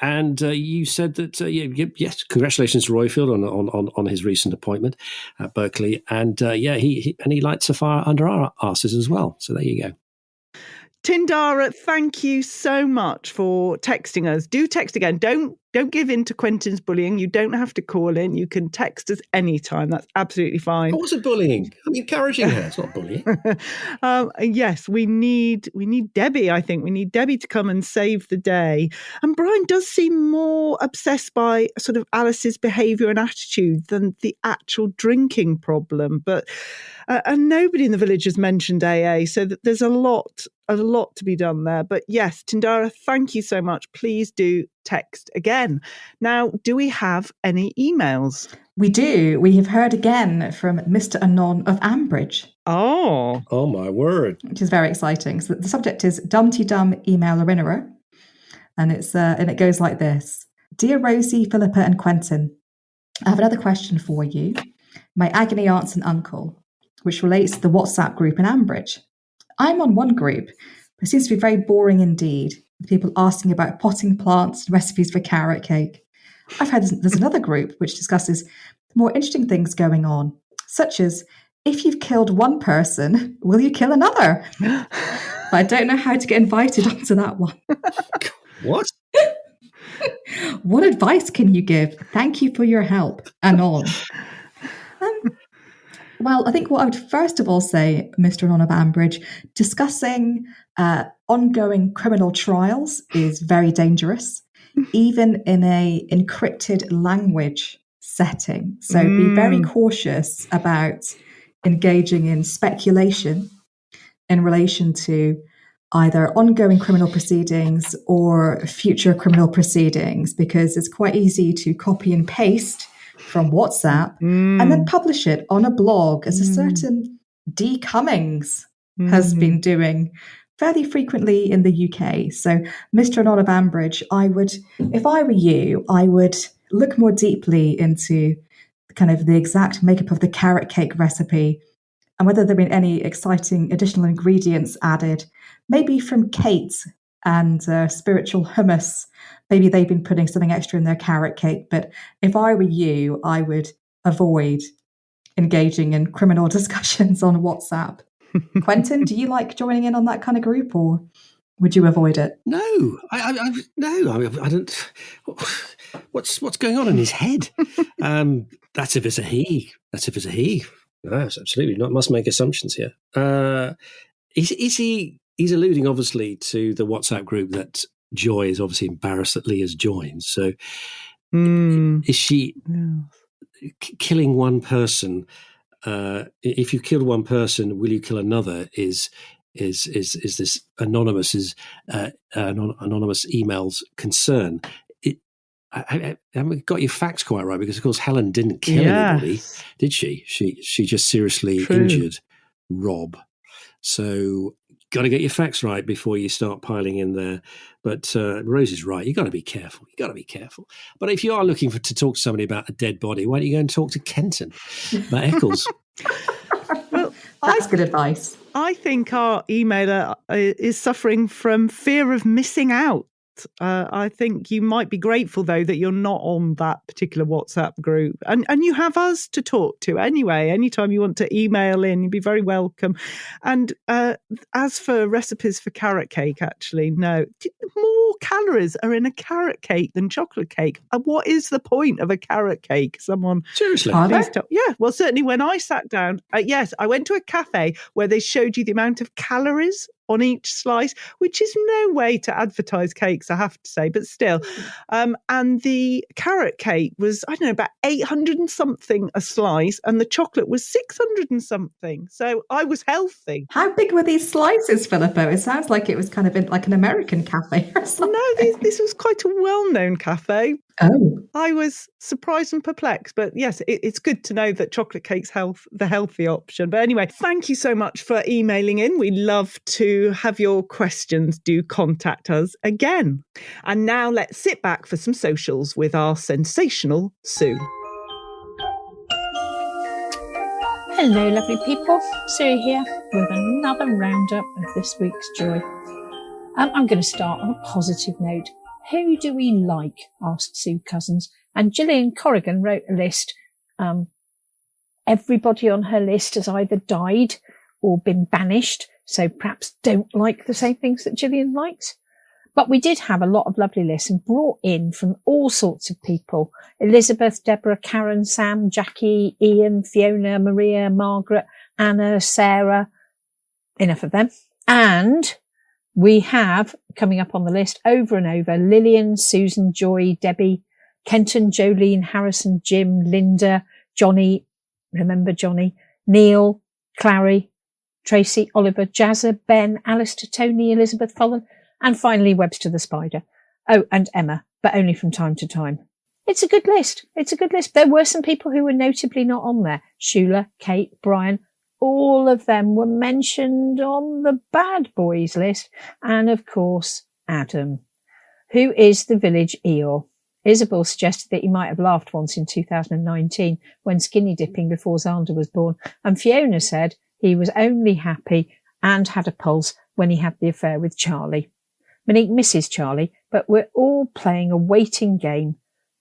And you said that, yes, congratulations to Royfield on his recent appointment at Berkeley. And he lights a fire under our arses as well. So there you go. Tindara, thank you so much for texting us. Do text again. Don't give in to Quentin's bullying. You don't have to call in. You can text us anytime. That's absolutely fine. I wasn't bullying. I'm encouraging her. It's not bullying. Yes, we need Debbie, I think. We need Debbie to come and save the day. And Brian does seem more obsessed by sort of Alice's behaviour and attitude than the actual drinking problem. But and nobody in the village has mentioned AA, so that there's a lot to be done there. But yes, Tindara, thank you so much. Please do text again. Now, do we have any emails? We do. We have heard again from Mr. Anon of Ambridge. Oh my word. Which is very exciting. So the subject is Dumpty Dum Email Arinera. And it goes like this. Dear Rosie, Philippa and Quentin, I have another question for you. My agony aunts and uncle, which relates to the WhatsApp group in Ambridge. I'm on one group, but it seems to be very boring indeed, with people asking about potting plants and recipes for carrot cake. I've heard there's another group which discusses more interesting things going on, such as, if you've killed one person, will you kill another? I don't know how to get invited onto that one. What? What advice can you give? Thank you for your help. Anon. Well, I think what I would first of all say, Mr. Anon of Ambridge, discussing ongoing criminal trials is very dangerous, even in a encrypted language setting. So be very cautious about engaging in speculation in relation to either ongoing criminal proceedings or future criminal proceedings, because it's quite easy to copy and paste from WhatsApp and then publish it on a blog, as a certain D. Cummings has been doing fairly frequently in the UK. So, Mr. Anon of Ambridge, if I were you, I would look more deeply into kind of the exact makeup of the carrot cake recipe and whether there have been any exciting additional ingredients added, maybe from Kate and Spiritual Hummus. Maybe they've been putting something extra in their carrot cake. But if I were you, I would avoid engaging in criminal discussions on WhatsApp. Quentin, do you like joining in on that kind of group, or would you avoid it? No, I don't. What's going on in his head? That's if it's a he. Yes, absolutely. Not must make assumptions here. He's alluding obviously to the WhatsApp group that Joy is obviously embarrassed that Leah's joined. So is she killing one person? If you kill one person, will you kill another? Is this anonymous email's concern? I haven't got your facts quite right, because of course Helen didn't kill anybody, did she? She just seriously injured Rob. So got to get your facts right before you start piling in there. But Rose is right. You got to be careful. But if you are looking to talk to somebody about a dead body, why don't you go and talk to Kenton about Eccles? Well, that's good advice. I think our emailer is suffering from fear of missing out. I think you might be grateful, though, that you're not on that particular WhatsApp group. And you have us to talk to anyway. Anytime you want to email in, you'd be very welcome. And as for recipes for carrot cake, actually, no. More calories are in a carrot cake than chocolate cake. What is the point of a carrot cake? Someone... Seriously? Yeah, well, certainly when I sat down, yes, I went to a cafe where they showed you the amount of calories on each slice, which is no way to advertise cakes, I have to say, but still. And the carrot cake was, I don't know, about 800 and something a slice, and the chocolate was 600 and something. So I was healthy. How big were these slices, Filippo? It sounds like it was kind of like an American cafe or something. No, this was quite a well-known cafe. Oh. I was surprised and perplexed, but yes, it's good to know that chocolate cake's the healthy option. But anyway, thank you so much for emailing in. We love to have your questions. Do contact us again. And now let's sit back for some socials with our sensational Sue. Hello, lovely people. Sue here with another roundup of this week's joy. I'm going to start on a positive note. Who do we like? Asked Sue Cousins. And Gillian Corrigan wrote a list. Everybody on her list has either died or been banished, so perhaps don't like the same things that Gillian likes. But we did have a lot of lovely lists and brought in from all sorts of people. Elizabeth, Deborah, Karen, Sam, Jackie, Ian, Fiona, Maria, Margaret, Anna, Sarah. Enough of them. And we have, coming up on the list over and over, Lillian, Susan, Joy, Debbie, Kenton, Jolene, Harrison, Jim, Linda, Johnny, remember Johnny, Neil, Clary, Tracy, Oliver, Jazza, Ben, Alistair, Tony, Elizabeth, Follen, and finally Webster the Spider. Oh, and Emma, but only from time to time. It's a good list. It's a good list. There were some people who were notably not on there. Shula, Kate, Brian, all of them were mentioned on the bad boys list. And of course, Adam, who is the village Eeyore. Isabel suggested that he might have laughed once in 2019 when skinny dipping before Xander was born. And Fiona said he was only happy and had a pulse when he had the affair with Charlie. Monique misses Charlie, but we're all playing a waiting game.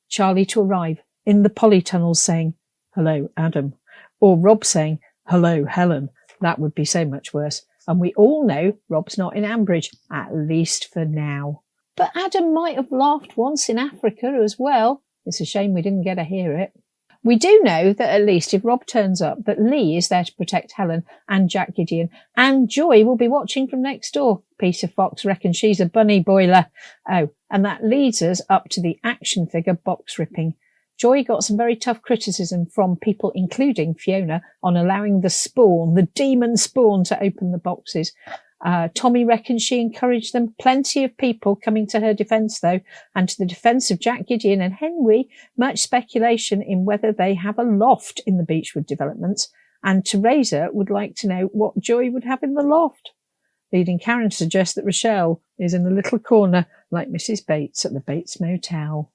Charlie to arrive in the polytunnels saying, "Hello, Adam," or Rob saying, "Hello, Helen." That would be so much worse. And we all know Rob's not in Ambridge, at least for now. But Adam might have laughed once in Africa as well. It's a shame we didn't get to hear it. We do know that at least if Rob turns up, that Lee is there to protect Helen and Jack Gideon, and Joy will be watching from next door. Peter Fox reckons she's a bunny boiler. Oh, and that leads us up to the action figure box ripping. Joy got some very tough criticism from people, including Fiona, on allowing the spawn, the demon spawn, to open the boxes. Tommy reckons she encouraged them. Plenty of people coming to her defence, though, and to the defence of Jack Gideon and Henry, much speculation in whether they have a loft in the Beechwood developments, and Teresa would like to know what Joy would have in the loft, leading Karen to suggest that Rochelle is in a little corner like Mrs. Bates at the Bates Motel.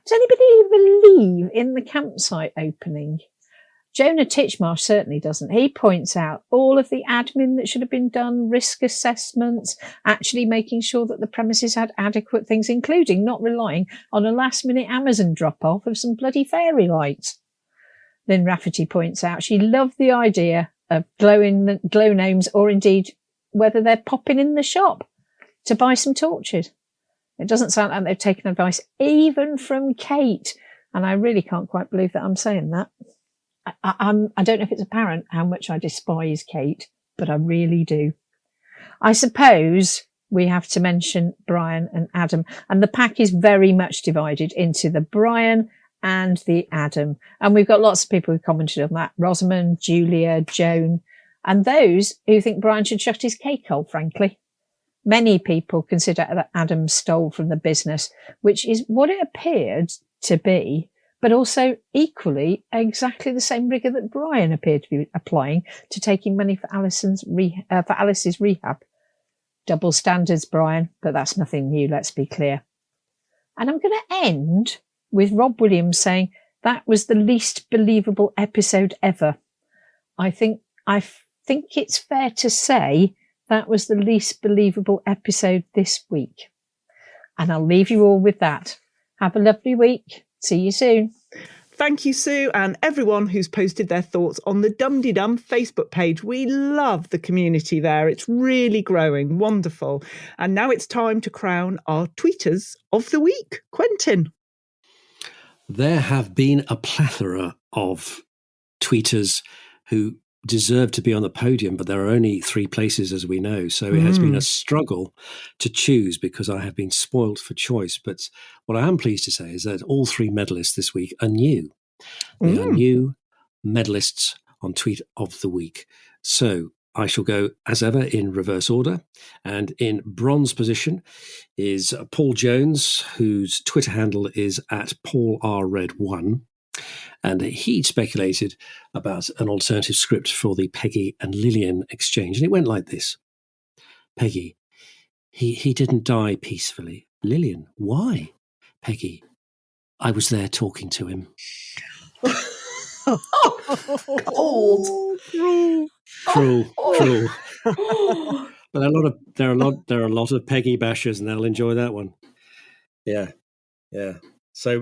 Does anybody believe in the campsite opening? Jonah Titchmarsh certainly doesn't. He points out all of the admin that should have been done, risk assessments, actually making sure that the premises had adequate things, including not relying on a last-minute Amazon drop-off of some bloody fairy lights. Lynn Rafferty points out she loved the idea of glow gnomes, or indeed whether they're popping in the shop to buy some torches. It doesn't sound like they've taken advice even from Kate, and I really can't quite believe that I'm saying that. I don't know if it's apparent how much I despise Kate, but I really do. I suppose we have to mention Brian and Adam, and the pack is very much divided into the Brian and the Adam. And we've got lots of people who commented on that. Rosamond, Julia, Joan, and those who think Brian should shut his cake hole, frankly. Many people consider that Adam stole from the business, which is what it appeared to be, but also equally exactly the same rigour that Brian appeared to be applying to taking money for Alice's rehab. Double standards, Brian, but that's nothing new, let's be clear. And I'm going to end with Rob Williams saying that was the least believable episode ever. I think it's fair to say that was the least believable episode this week. And I'll leave you all with that. Have a lovely week. See you soon. Thank you, Sue, and everyone who's posted their thoughts on the Dum-de-Dum Facebook page. We love the community there. It's really growing. Wonderful. And now it's time to crown our tweeters of the week. Quentin. There have been a plethora of tweeters who deserved to be on the podium, but there are only 3 places, as we know. So it has been a struggle to choose because I have been spoilt for choice. But what I am pleased to say is that all 3 medalists this week are new. They are new medalists on Tweet of the Week. So I shall go, as ever, in reverse order. And in bronze position is Paul Jones, whose Twitter handle is @PaulRRed1. And he speculated about an alternative script for the Peggy and Lillian exchange. And it went like this. Peggy, he didn't die peacefully. Lillian, why? Peggy, I was there talking to him. Cold. Cruel. But there are a lot of Peggy bashers, and they'll enjoy that one. Yeah. So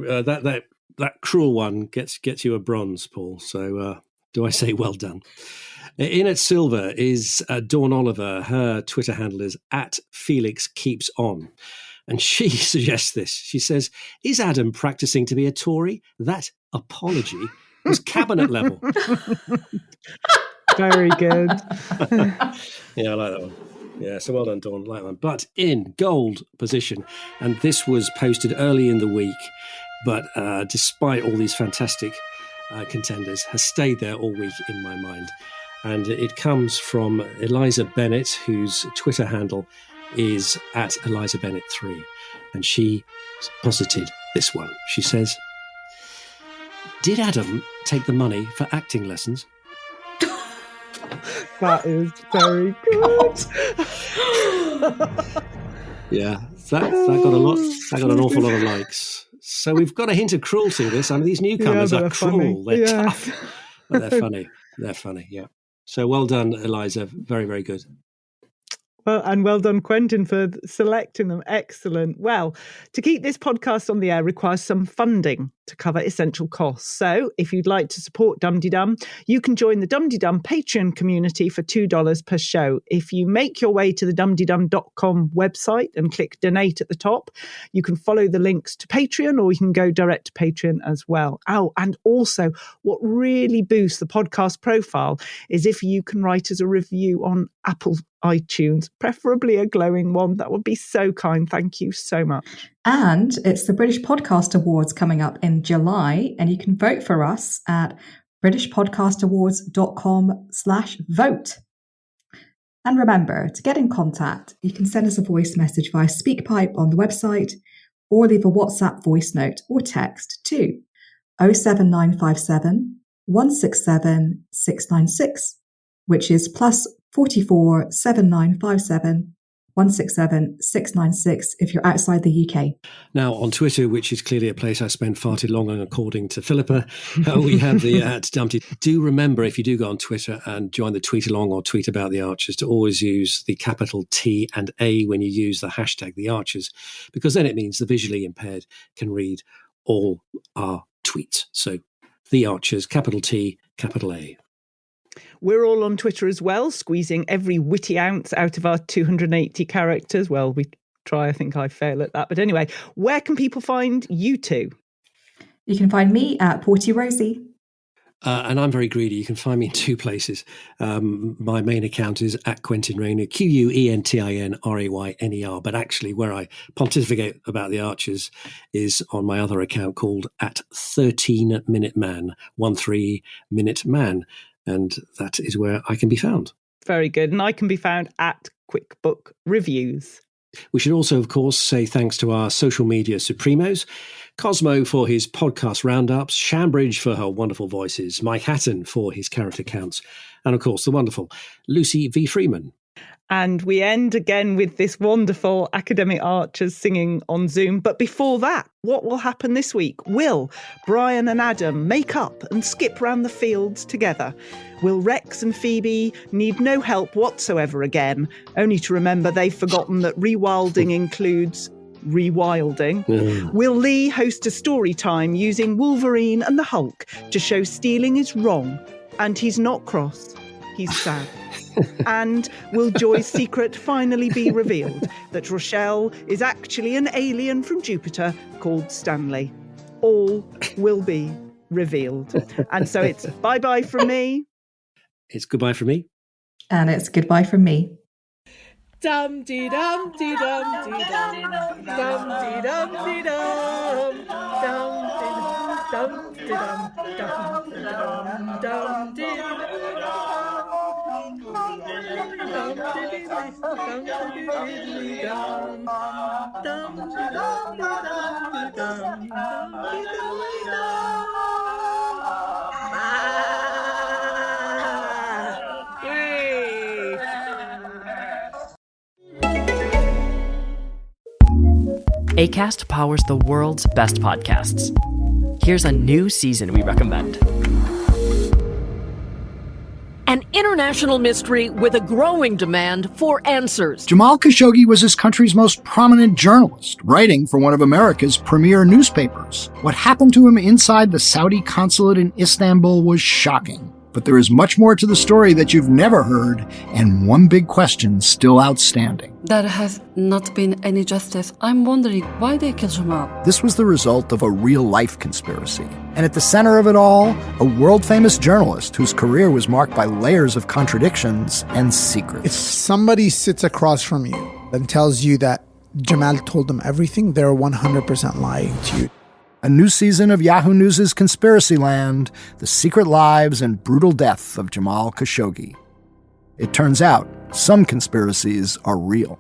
that cruel one gets you a bronze, Paul. So do I say well done? In at silver is Dawn Oliver. Her Twitter handle is @FelixKeepsOn. And she suggests this. She says, is Adam practicing to be a Tory? That apology was cabinet level. Very good. Yeah, I like that one. Yeah, so well done, Dawn. Like that one. But in gold position, and this was posted early in the week, but despite all these fantastic contenders, has stayed there all week in my mind. And it comes from Eliza Bennett, whose Twitter handle is @ElizaBennett3. And she posited this one. She says, did Adam take the money for acting lessons? That is very good. Yeah, that got a lot. That got an awful lot of likes. So we've got a hint of cruelty in this. I mean, these newcomers are cruel. Funny. They're tough, but they're funny. They're funny. Yeah. So well done, Eliza. Very, very good. Well, and well done, Quentin, for selecting them. Excellent. Well, to keep this podcast on the air requires some funding to cover essential costs. So if you'd like to support Dum Dee Dum, you can join the Dum Dee Dum Patreon community for $2 per show. If you make your way to the dumdeedum.com website and click donate at the top, you can follow the links to Patreon, or you can go direct to Patreon as well. Oh, and also what really boosts the podcast profile is if you can write us a review on Apple iTunes, preferably a glowing one. That would be so kind. Thank you so much. And it's the British Podcast Awards coming up in July, and you can vote for us at britishpodcastawards.com/vote. And remember, to get in contact, you can send us a voice message via SpeakPipe on the website, or leave a WhatsApp voice note or text to 07957 167 696, which is +44 7957 167 696 if you're outside the UK. Now, on Twitter, which is clearly a place I spend far too long on, according to Philippa, we have the @Dumpty. Do remember, if you do go on Twitter and join the tweet along or tweet about the Archers, to always use the capital T and A when you use the hashtag the Archers, because then it means the visually impaired can read all our tweets. So the Archers, capital T, capital A. We're all on Twitter as well, squeezing every witty ounce out of our 280 characters. Well, we try. I think I fail at that. But anyway, where can people find you two? You can find me at Porty Rosie. And I'm very greedy. You can find me in 2 places. My main account is @Quentin Rayner, QUENTINRAYNER. But actually, where I pontificate about the Archers is on my other account called @13minuteman, 13minuteman. And that is where I can be found. Very good. And I can be found at QuickBook Reviews. We should also, of course, say thanks to our social media supremos, Cosmo for his podcast roundups, Shambridge for her wonderful voices, Mike Hatton for his character counts, and of course the wonderful Lucy V. Freeman. And we end again with this wonderful Academic Archers singing on Zoom. But before that, what will happen this week? Will Brian and Adam make up and skip round the fields together? Will Rex and Phoebe need no help whatsoever again, only to remember they've forgotten that rewilding includes rewilding? Will Lee host a story time using Wolverine and the Hulk to show stealing is wrong? And he's not cross, he's sad. And will Joy's secret finally be revealed, that Rochelle is actually an alien from Jupiter called Stanley? All will be revealed. And so it's bye-bye from me. It's goodbye from me. And it's goodbye from me. Dum dee dum dee dum dee dum dum dee dum dee dum dum dee dum dum dum dee Acast powers the world's best podcasts. Here's a new season we recommend. An international mystery with a growing demand for answers. Jamal Khashoggi was his country's most prominent journalist, writing for one of America's premier newspapers. What happened to him inside the Saudi consulate in Istanbul was shocking. But there is much more to the story that you've never heard, and one big question still outstanding. There has not been any justice. I'm wondering why they killed Jamal. This was the result of a real-life conspiracy. And at the center of it all, a world-famous journalist whose career was marked by layers of contradictions and secrets. If somebody sits across from you and tells you that Jamal told them everything, they're 100% lying to you. A new season of Yahoo News' Conspiracyland, the secret lives and brutal death of Jamal Khashoggi. It turns out some conspiracies are real.